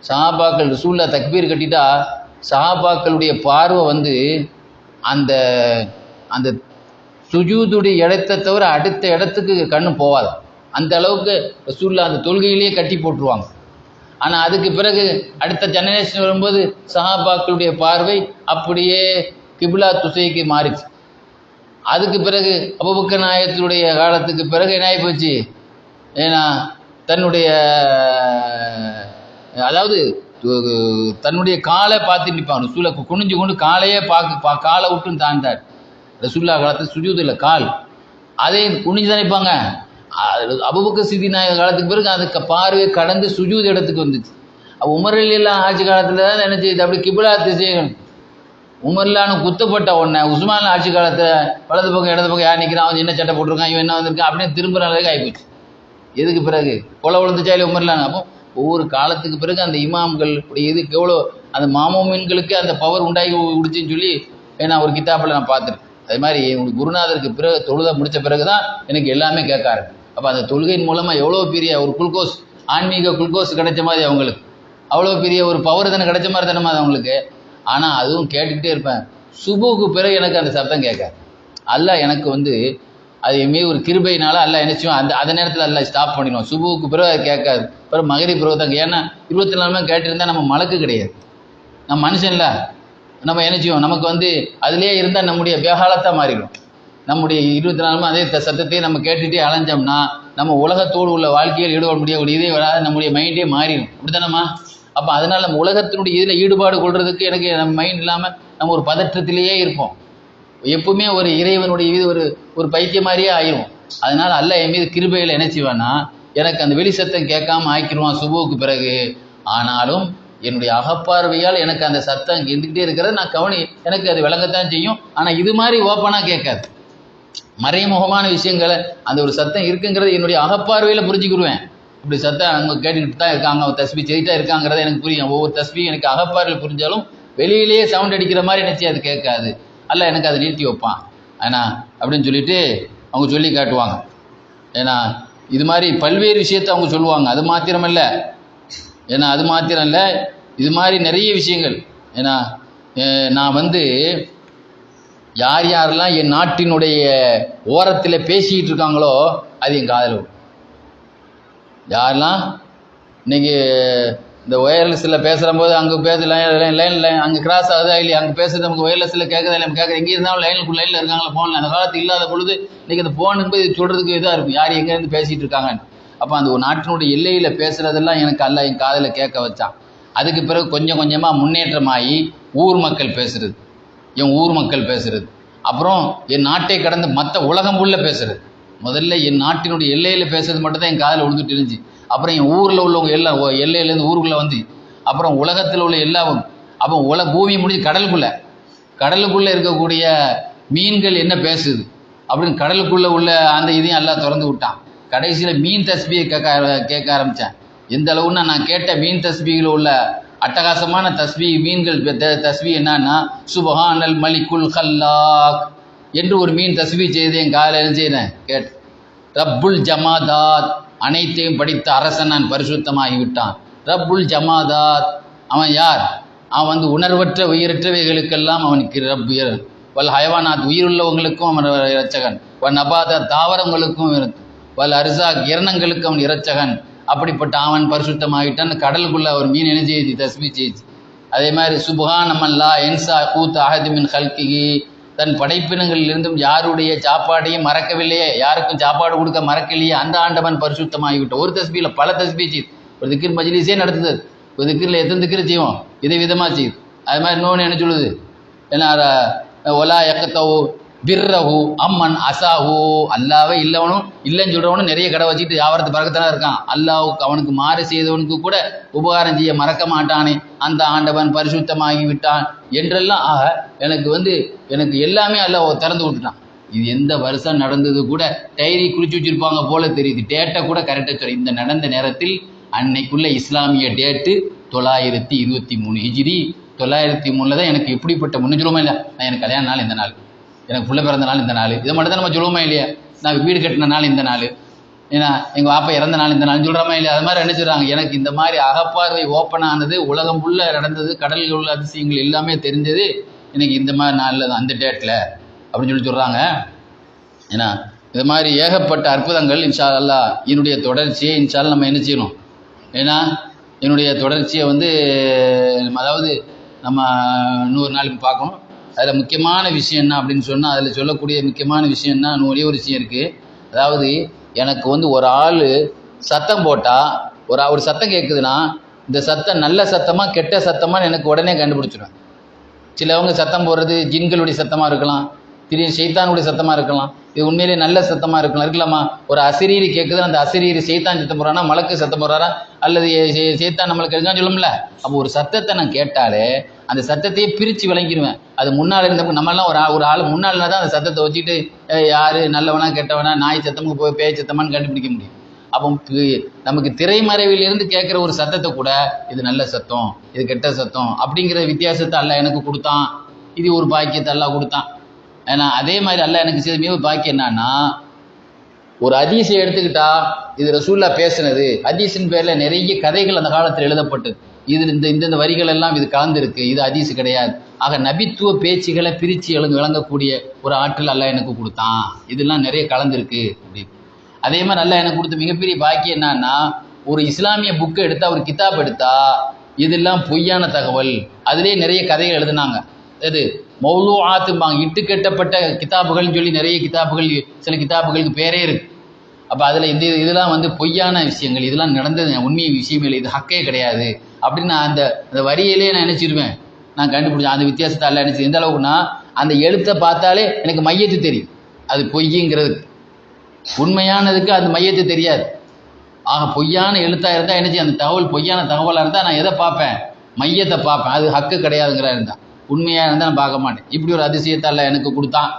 Speaker 1: சஹாபாக்கள் ரசூல்லா தக்பீர் கட்டிட்டா சஹாபாக்களுடைய பார்வை வந்து அந்த அந்த சுஜூதுடைய இடத்தை தவிர அடுத்த இடத்துக்கு கண்ணு போகாது. அந்த அளவுக்கு ரசூல்லா அந்த தொழுகையிலேயே கட்டி போட்டுருவாங்க. ஆனால் அதுக்கு பிறகு அடுத்த ஜெனரேஷன் வரும்போது சஹாபாக்களுடைய பார்வை அப்படியே கிப்லா துசைக்கு மாறிச்சு. அதுக்கு பிறகு அபூபக்கர் நாயகத்துடைய காலத்துக்கு பிறகு என்ன ஆகி போச்சு, ஏன்னா தன்னுடைய அதாவது தன்னுடைய காலை பார்த்து நிற்பாங்க. ரசூலை குனிஞ்சு கொண்டு காலையே காலை விட்டுன்னு தாண்டார். ரசூல்லா காலத்தில் சுஜூது இல்லை, கால் அதே குனிஞ்சு தான் நிற்பாங்க. அபூபக்கர் சித்திக் நாயக காலத்துக்கு பிறகு அதுக்கு பார்வை கடந்து சுஜூது இடத்துக்கு வந்துச்சு. உமர் எல்லாம் ஆட்சி காலத்தில் தான் என்ன செய்யுது, அப்படி கிபிலா திசைகள். உமர்லான்னு குத்தப்பட்ட உடனே உஸ்மான் ஆட்சி காலத்தில் வலது பக்கம் இடது பக்கம் யார் நிற்கிறான், அவன் என்ன சட்டை போட்டிருக்கான், இவன் என்ன வந்திருக்கான் அப்படின்னு திரும்புகிற அளவுக்கு ஆகிப்போச்சு. எதுக்கு பிறகு கொலை விழுந்துச்சா இல்லை உமர்லான்னு. அப்போ ஒவ்வொரு காலத்துக்கு பிறகு அந்த இமாம்கள் இதுக்கு எவ்வளோ அந்த மாமோமீன்களுக்கு அந்த பவர் உண்டாகி விடுச்சின்னு சொல்லி ஏன்னா ஒரு கித்தாப்பில் நான் பார்த்துருக்கேன். அது மாதிரி உங்களுக்கு குருநாதருக்கு பிறகு தொழுதை முடித்த பிறகு தான் எனக்கு எல்லாமே கேட்க ஆரம்பிக்கும். அப்போ அந்த தொழுகையின் மூலமாக எவ்வளோ பெரிய ஒரு குளுக்கோஸ், ஆன்மீக குளுக்கோஸ் கிடைச்ச மாதிரி அவங்களுக்கு, அவ்வளோ பெரிய ஒரு பவர் தானே கிடைச்ச மாதிரி தானே அது அவங்களுக்கு. ஆனால் அதுவும் கேட்டுக்கிட்டே இருப்பேன். சுபுக்கு பிறகு எனக்கு அந்த சப்தம் கேட்காது. அல்லாஹ் எனக்கு வந்து அது மீது ஒரு கிருபையினால அல்ல நினைச்சுவோம் அந்த நேரத்தில் அல்ல ஸ்டாப் பண்ணிடுவோம். சுபுவுக்கு பிறகு அது கேட்காது, பிறகு மகரிப் பிறகு தான். ஏன்னா 24 மணி கேட்டிருந்தா நம்ம மலக்கு கிடையாது, நம்ம மனுஷன்ல. நம்ம நினைச்சுவோம் நமக்கு அதுலேயே இருந்தால் நம்முடைய பேகாலத்தான் மாறிடும். நம்முடைய 24 மணி அதே சத்தத்தையும் நம்ம கேட்டுகிட்டே அலைஞ்சோம்னா நம்ம உலகத்தோடு உள்ள வாழ்க்கையில் ஈடுபட முடியக்கூடிய இதே வராது, நம்முடைய மைண்டே மாறிடும். அப்படித்தானம்மா? அப்போ அதனால் நம்ம உலகத்தினுடைய இதில் ஈடுபாடு கொள்றதுக்கு எனக்கு நம்ம மைண்ட் இல்லாமல் நம்ம ஒரு பதற்றத்திலேயே இருப்போம். எப்பவுமே ஒரு இறைவனுடைய இது ஒரு பைத்தியம் மாதிரியே ஆயிரும். அதனால அல்லாஹ் என் மீது கிருபையில் என்ன செய்வான்னா எனக்கு அந்த வெளி சத்தம் கேட்காம ஆக்கிடுவான் சுபுவுக்கு பிறகு. ஆனாலும் என்னுடைய அகப்பார்வையால் எனக்கு அந்த சத்தம் இருந்துக்கிட்டே இருக்கிறது நான் எனக்கு அது விளங்கத்தான் செய்யும். ஆனால் இது மாதிரி ஓப்பனாக கேட்காது. மறைமுகமான விஷயங்களை அந்த ஒரு சத்தம் இருக்குங்கிறது என்னுடைய அகப்பார்வையில் புரிஞ்சுக்கிடுவேன். இப்படி சத்தம் அவங்க கேட்டுக்கிட்டு தான் இருக்காங்க, அவங்க தஸ்பி செய்தா இருக்காங்கிறத எனக்கு புரியும். ஒவ்வொரு தஸ்பியும் எனக்கு அகப்பார்வையில் புரிஞ்சாலும் வெளியிலேயே சவுண்ட் அடிக்கிற மாதிரி நினச்சி அது கேட்காது. அல்ல எனக்கு அதை நிறுத்தி வைப்பான் ஏன்னா அப்படின்னு சொல்லிட்டு அவங்க சொல்லி காட்டுவாங்க. ஏன்னா இது மாதிரி பல்வேறு விஷயத்தை அவங்க சொல்லுவாங்க. அது மாத்திரமல்ல, ஏன்னா அது மாத்திரம் இல்லை, இது மாதிரி நிறைய விஷயங்கள். ஏன்னா நான் யார் யாரெல்லாம் என் நாட்டினுடைய ஓரத்தில் பேசிக்கிட்டு இருக்காங்களோ அது என் காதில் வரும். யாரெல்லாம் இன்னைக்கு இந்த ஒயர்லெஸில் பேசுகிற போது அங்கே லைனில் அங்கே கிராஸ் ஆகுதா இல்லையா, அங்கே பேசுறது நமக்கு ஒயர்லெஸில் கேட்குறதா இல்லை, கேட்குற எங்கே இருந்தாலும் லைனில் இருக்காங்களா ஃபோனில். அந்த காலத்தில் இல்லாத பொழுது இன்றைக்கி அந்த ஃபோனுக்கு போய் சொல்கிறதுக்கு இதாக இருக்கும், யார் எங்கேருந்து பேசிகிட்டு இருக்காங்கன்னு. அப்போ அந்த ஒரு நாட்டினுடைய எல்லையில் பேசுகிறதெல்லாம் எனக்கு அல்ல என் காதில் கேட்க வச்சான். அதுக்கு பிறகு கொஞ்சம் கொஞ்சமாக முன்னேற்றமாகி ஊர் மக்கள் பேசுகிறது, என் ஊர் மக்கள் பேசுகிறது, அப்புறம் என் நாட்டை கடந்து மற்ற உலகம் உள்ள பேசுகிறது. முதல்ல என் நாட்டினுடைய எல்லையில் பேசுறது மட்டும் தான் என் காதில் விழுந்துட்டு இருந்துச்சு. அப்புறம் என் ஊரில் உள்ளவங்க எல்லாம் எல்லையிலேருந்து ஊருக்குள்ளே அப்புறம் உலகத்தில் உள்ள எல்லாவும், அப்போ பூமி முடிஞ்சு கடலுக்குள்ளே இருக்கக்கூடிய மீன்கள் என்ன பேசுது அப்படின்னு கடலுக்குள்ளே உள்ள அந்த இதையும் எல்லாம் திறந்து விட்டான். கடைசியில் மீன் தஸ்பியை கேட்க ஆரம்பித்தேன். எந்த அளவுன்னா நான் கேட்ட மீன் தஸ்பியில் உள்ள அட்டகாசமான தஸ்பி மீன்கள் தஸ்பி என்னன்னா சுபஹானல் மலிக்குல் ஹல்லாக் என்று ஒரு மீன் தஸ்பி செய்து என் காலையில் என்ன செய்கிறேன் கேட்டு. ரப்புல் ஜமாதாத், அனைத்தையும் படித்த அரசன் நான் பரிசுத்தமாகிவிட்டான். ரப்புல் ஜமாதாத் அவன் யார்? அவன் உணர்வற்ற உயிரற்றவைகளுக்கெல்லாம் அவனுக்கு ரப்பு. வல் ஹயவானாத் உயிருள்ளவங்களுக்கும் அவன் இரட்சகன். வல் நபாதாத் தாவரங்களுக்கும், வல் அர்சாக் இரணங்களுக்கும் அவன் இரட்சகன். அப்படிப்பட்ட அவன் பரிசுத்தமாகிட்டான். கடலுக்குள்ள ஒரு மீன் என்ன செய்து தஸ்பி செய்து. அதே மாதிரி சுபஹானமல்லா என்சா கூத் அஹதிமின் ஹல்கிஹி, தன் படைப்பினங்களிலிருந்தும் யாருடைய சாப்பாடையும் மறக்கவில்லையே, யாருக்கும் சாப்பாடு கொடுக்க மறக்கலையே அந்த ஆண்டவன் பரிசுத்தமாகிவிட்டான். ஒரு தஸ்பியில் பல தஸ்பி செய்து. ஒரு திக்கிர் மஜ்லிஸே நடத்துது, ஒரு திக்கிரில் எத்தனை திக்கிர் செய்வோம், இதை விதமாக செய்யுது. அது மாதிரி இன்னொன்று என்ன சொல்லுது, ஏன்னா ஒலா எக்கத்தவோ பிர்ரஹு அம்மன் அசாஹூ, அல்லாவே இல்லவனும் இல்லைன்னு சொல்கிறவனும் நிறைய கடை வச்சுட்டு வியாபாரத்து பறக்கத்தானே இருக்கான். அல்லாவுக்கு அவனுக்கு மாறு செய்தவனுக்கு கூட உபகாரம் செய்ய மறக்க மாட்டானே அந்த ஆண்டவன் பரிசுத்தமாகி விட்டான் என்றெல்லாம். ஆக எனக்கு எல்லாமே அல்லாஹ் திறந்து விட்டுட்டான். இது எந்த வருஷம் நடந்தது கூட டைரி குறித்து வச்சுருப்பாங்க போல தெரியுது. டேட்டை கூட கரெக்டாக சொல்ல. இந்த நடந்த நேரத்தில் அன்னைக்குள்ள இஸ்லாமிய டேட்டு 923 ஹிஜ்ரி. 903 தான் எனக்கு எப்படிப்பட்ட முன்னுஜுருமா இல்லை, நான் எனக்கு கல்யாண நாள் இந்த நாள், எனக்கு புள்ள பிறந்த நாள் இந்த நாள், இதை மட்டும் தான் நம்ம சொல்லுவோமா இல்லையா? நான் வீடு கட்டின நாள் இந்த நாள், ஏன்னா எங்கள் வாப்பா இறந்த நாள் இந்த நாள் சொல்கிறோமா இல்லையா? அது மாதிரி என்ன சொல்கிறாங்க, எனக்கு இந்த மாதிரி அகப்பார்வை ஓப்பன் ஆனது, உலகம் ஃபுல்லாக நடந்தது, கடலில் உள்ள அதிசயங்கள் எல்லாமே தெரிஞ்சது எனக்கு இந்த மாதிரி நாளில் தான், அந்த டேட்டில் அப்படின்னு சொல்கிறாங்க. ஏன்னா இது மாதிரி ஏகப்பட்ட அற்புதங்கள் இன்ஷா அல்லாஹ் என்னுடைய தொடர்ச்சியை இன்ஷா அல்லாஹ் நம்ம என்ன செய்யணும், ஏன்னா என்னுடைய தொடர்ச்சியை அதாவது நம்ம 100 நாளுக்கு பார்க்கணும். அதில் முக்கியமான விஷயம் என்ன அப்படின்னு சொன்னால், அதில் சொல்லக்கூடிய முக்கியமான விஷயம் என்ன, ஒரே ஒரு விஷயம் இருக்குது. அதாவது எனக்கு ஒரு ஆள் சத்தம் போட்டால், ஒரு சத்தம் கேட்குதுன்னா இந்த சத்தம் நல்ல சத்தமாக கெட்ட சத்தமாக எனக்கு உடனே கண்டுபிடிச்சிடுவேன். சிலவங்க சத்தம் போடுறது ஜின்களுடைய சத்தமாக இருக்கலாம், திடீர்னு சைத்தானுடைய சத்தமாக இருக்கலாம், இது உண்மையிலே நல்ல சத்தமாக இருக்கலாமா? ஒரு அசிரீரி கேட்குது, அந்த அசிரீரி சைத்தான் சத்தம் போடுறானா மலக்கு சத்தம் போடுறாரா அல்லது சைத்தான் நம்மளுக்கு இருக்கான்னு சொல்லும்ல. அப்போ ஒரு சத்தத்தை நான் கேட்டாலே அந்த சத்தத்தையே பிரித்து விளங்கிடுவேன். அது முன்னால் இருந்தப்போ நம்மளாம் ஒரு ஆள் முன்னாள்னா தான் அந்த சத்தத்தை வச்சுட்டு யார் நல்லவனா கெட்டவனா, நாய் சத்தமுக்கு போய் பேய் சத்தமானு கண்டுபிடிக்க முடியும். அப்போ நமக்கு திரைமறைவிலிருந்து கேட்குற ஒரு சத்தத்தை கூட இது நல்ல சத்தம், இது கெட்ட சத்தம் அப்படிங்கிற வித்தியாசத்தை அல்லாஹ் எனக்கு கொடுத்தான். இது ஒரு பாக்கியத்தை அல்லாஹ் கொடுத்தான். ஏன்னா அதே மாதிரி அல்லாஹ் எனக்கு செய்த மிக பாக்கியம் என்னன்னா, ஒரு ஹதீஸை எடுத்துக்கிட்டா இது ரசூல்லா பேசுனது, ஹதீஸின் பேரில் நிறைய கதைகள் அந்த காலத்தில் எழுதப்பட்டது. இதில் இந்த வரிகள் எல்லாம் இது கலந்துருக்கு, இது ஹதீஸ் கிடையாது. ஆக நபித்துவ பேச்சுகளை பிரித்து விளங்கக்கூடிய ஒரு ஆற்றல் அல்லாஹ் எனக்கு கொடுத்தான். இதெல்லாம் நிறைய கலந்துருக்கு அப்படின்னு. அதே மாதிரி அல்லாஹ் எனக்கு கொடுத்த மிகப்பெரிய பாக்கியம் என்னன்னா, ஒரு இஸ்லாமிய புக்கை எடுத்தா, ஒரு கிதாப் எடுத்தா, இதெல்லாம் பொய்யான தகவல், அதுலேயே நிறைய கதைகள் எழுதுனாங்க. அது மௌலூஆத்தும்பாங்க, இட்டு கட்டப்பட்ட கிதாபுகள்னு சொல்லி நிறைய கிதாபுகள், சில கிதாபுகளுக்கு பேரே இருக்கு. அப்போ அதில் இதெல்லாம் வந்து பொய்யான விஷயங்கள், இதெல்லாம் நடந்தது உண்மை விஷயம் இல்லை, இது ஹக்கே கிடையாது அப்படின்னு நான் அந்த வரியிலே நான் நினச்சிடுவேன். நான் கண்டுபிடிச்சேன் அந்த வித்தியாசத்தை எல்லாம் நினச்சி. எந்த அளவுக்குன்னா, அந்த எழுத்தை பார்த்தாலே எனக்கு மையத்து தெரியும் அது பொய்ங்கிறதுக்கு. உண்மையானதுக்கு அந்த மையத்து தெரியாது. ஆக பொய்யான எழுத்தாக இருந்தால் என்னச்சு, அந்த தகவல் பொய்யான தகவலாக இருந்தால் நான் எதை பார்ப்பேன், மையத்தை பார்ப்பேன். அது ஹக்கு கிடையாதுங்கிற இருந்தால், உண்மையாக இருந்தால் நான் பார்க்க மாட்டேன். இப்படி ஒரு அதிசயத்தை எல்லாம் எனக்கு கொடுத்தான்.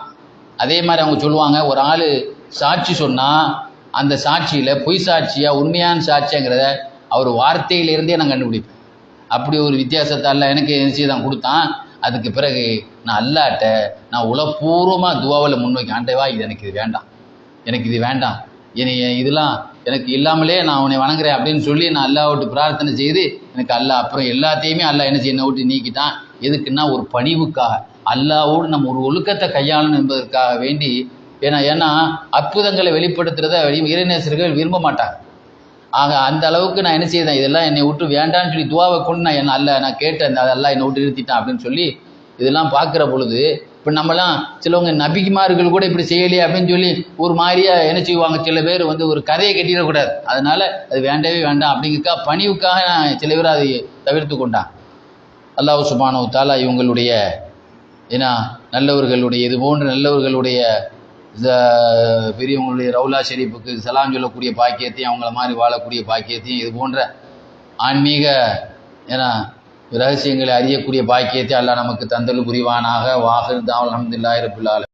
Speaker 1: அதே மாதிரி அவங்க சொல்லுவாங்க, ஒரு ஆள் சாட்சி சொன்னால் அந்த சாட்சியில் பொய் சாட்சியா உண்மையான சாட்சியாங்கிறத அவர் வார்த்தையிலிருந்தே நான் கண்டுபிடிப்பேன். அப்படி ஒரு வித்தியாசத்தை எல்லாம் எனக்கு என்ன தான் கொடுத்தான். அதுக்கு பிறகு நான் அல்லாட்ட நான் உளப்பூர்வமாக துவாவில் முன்வைக்க, ஆண்டவா இது எனக்கு இது வேண்டாம், எனக்கு இது வேண்டாம், இதெல்லாம் எனக்கு இல்லாமலே நான் உன்னை வணங்குறேன் அப்படின்னு சொல்லி நான் அல்லாஹ் விட்டு பிரார்த்தனை செய்து, எனக்கு அல்லாஹ் அப்புறம் எல்லாத்தையுமே அல்லாஹ் என்ன என்னை விட்டு நீக்கிட்டான். எதுக்குன்னா ஒரு பணிவுக்காக, அல்லாஹ்வோடு நம்ம ஒரு ஒழுக்கத்தை கையாளணும் என்பதற்காக வேண்டி. ஏன்னா அற்புதங்களை வெளிப்படுத்துறத இறைநேசர்கள் விரும்ப மாட்டாங்க. ஆக அந்த அளவுக்கு நான் என்ன செய்தேன், இதெல்லாம் என்னை விட்டு வேண்டான்னு சொல்லி துவாவை கொண்டு நான் கேட்டேன், அதெல்லாம் என்னை விட்டு நிறுத்திட்டான் அப்படின்னு சொல்லி. இதெல்லாம் பார்க்குற பொழுது இப்போ நம்மலாம் சிலவங்க நபிக்குமார்கள் கூட இப்படி செய்யலையே அப்படின்னு சொல்லி ஒரு மாதிரியாக என்ன செய்வாங்க, சில பேர் வந்து ஒரு கதையை கட்டிடக்கூடாது, அதனால் அது வேண்டவே வேண்டாம் அப்படிங்கக்கா பணிவுக்காக நான் சில பேர் அதை தவிர்த்து கொண்டான். அல்லாஹ் சுப்ஹானஹு வ தஆலா இவங்களுடைய நல்லவர்களுடைய இது போன்ற நல்லவர்களுடைய பெரியவங்களுடைய ரவுலா ஷெரீஃபுக்கு சலாம் சொல்லக்கூடிய பாக்கியத்தையும், அவங்கள மாதிரி வாழக்கூடிய பாக்கியத்தையும், இது போன்ற ஆன்மீக ரகசியங்களை அறியக்கூடிய பாக்கியத்தை அல்லாஹ் நமக்கு தந்தல் புரிவானாக. வாஹிர் தாவல் அல்ஹம்துலில்லாஹி ரப்பில் ஆலமீன்.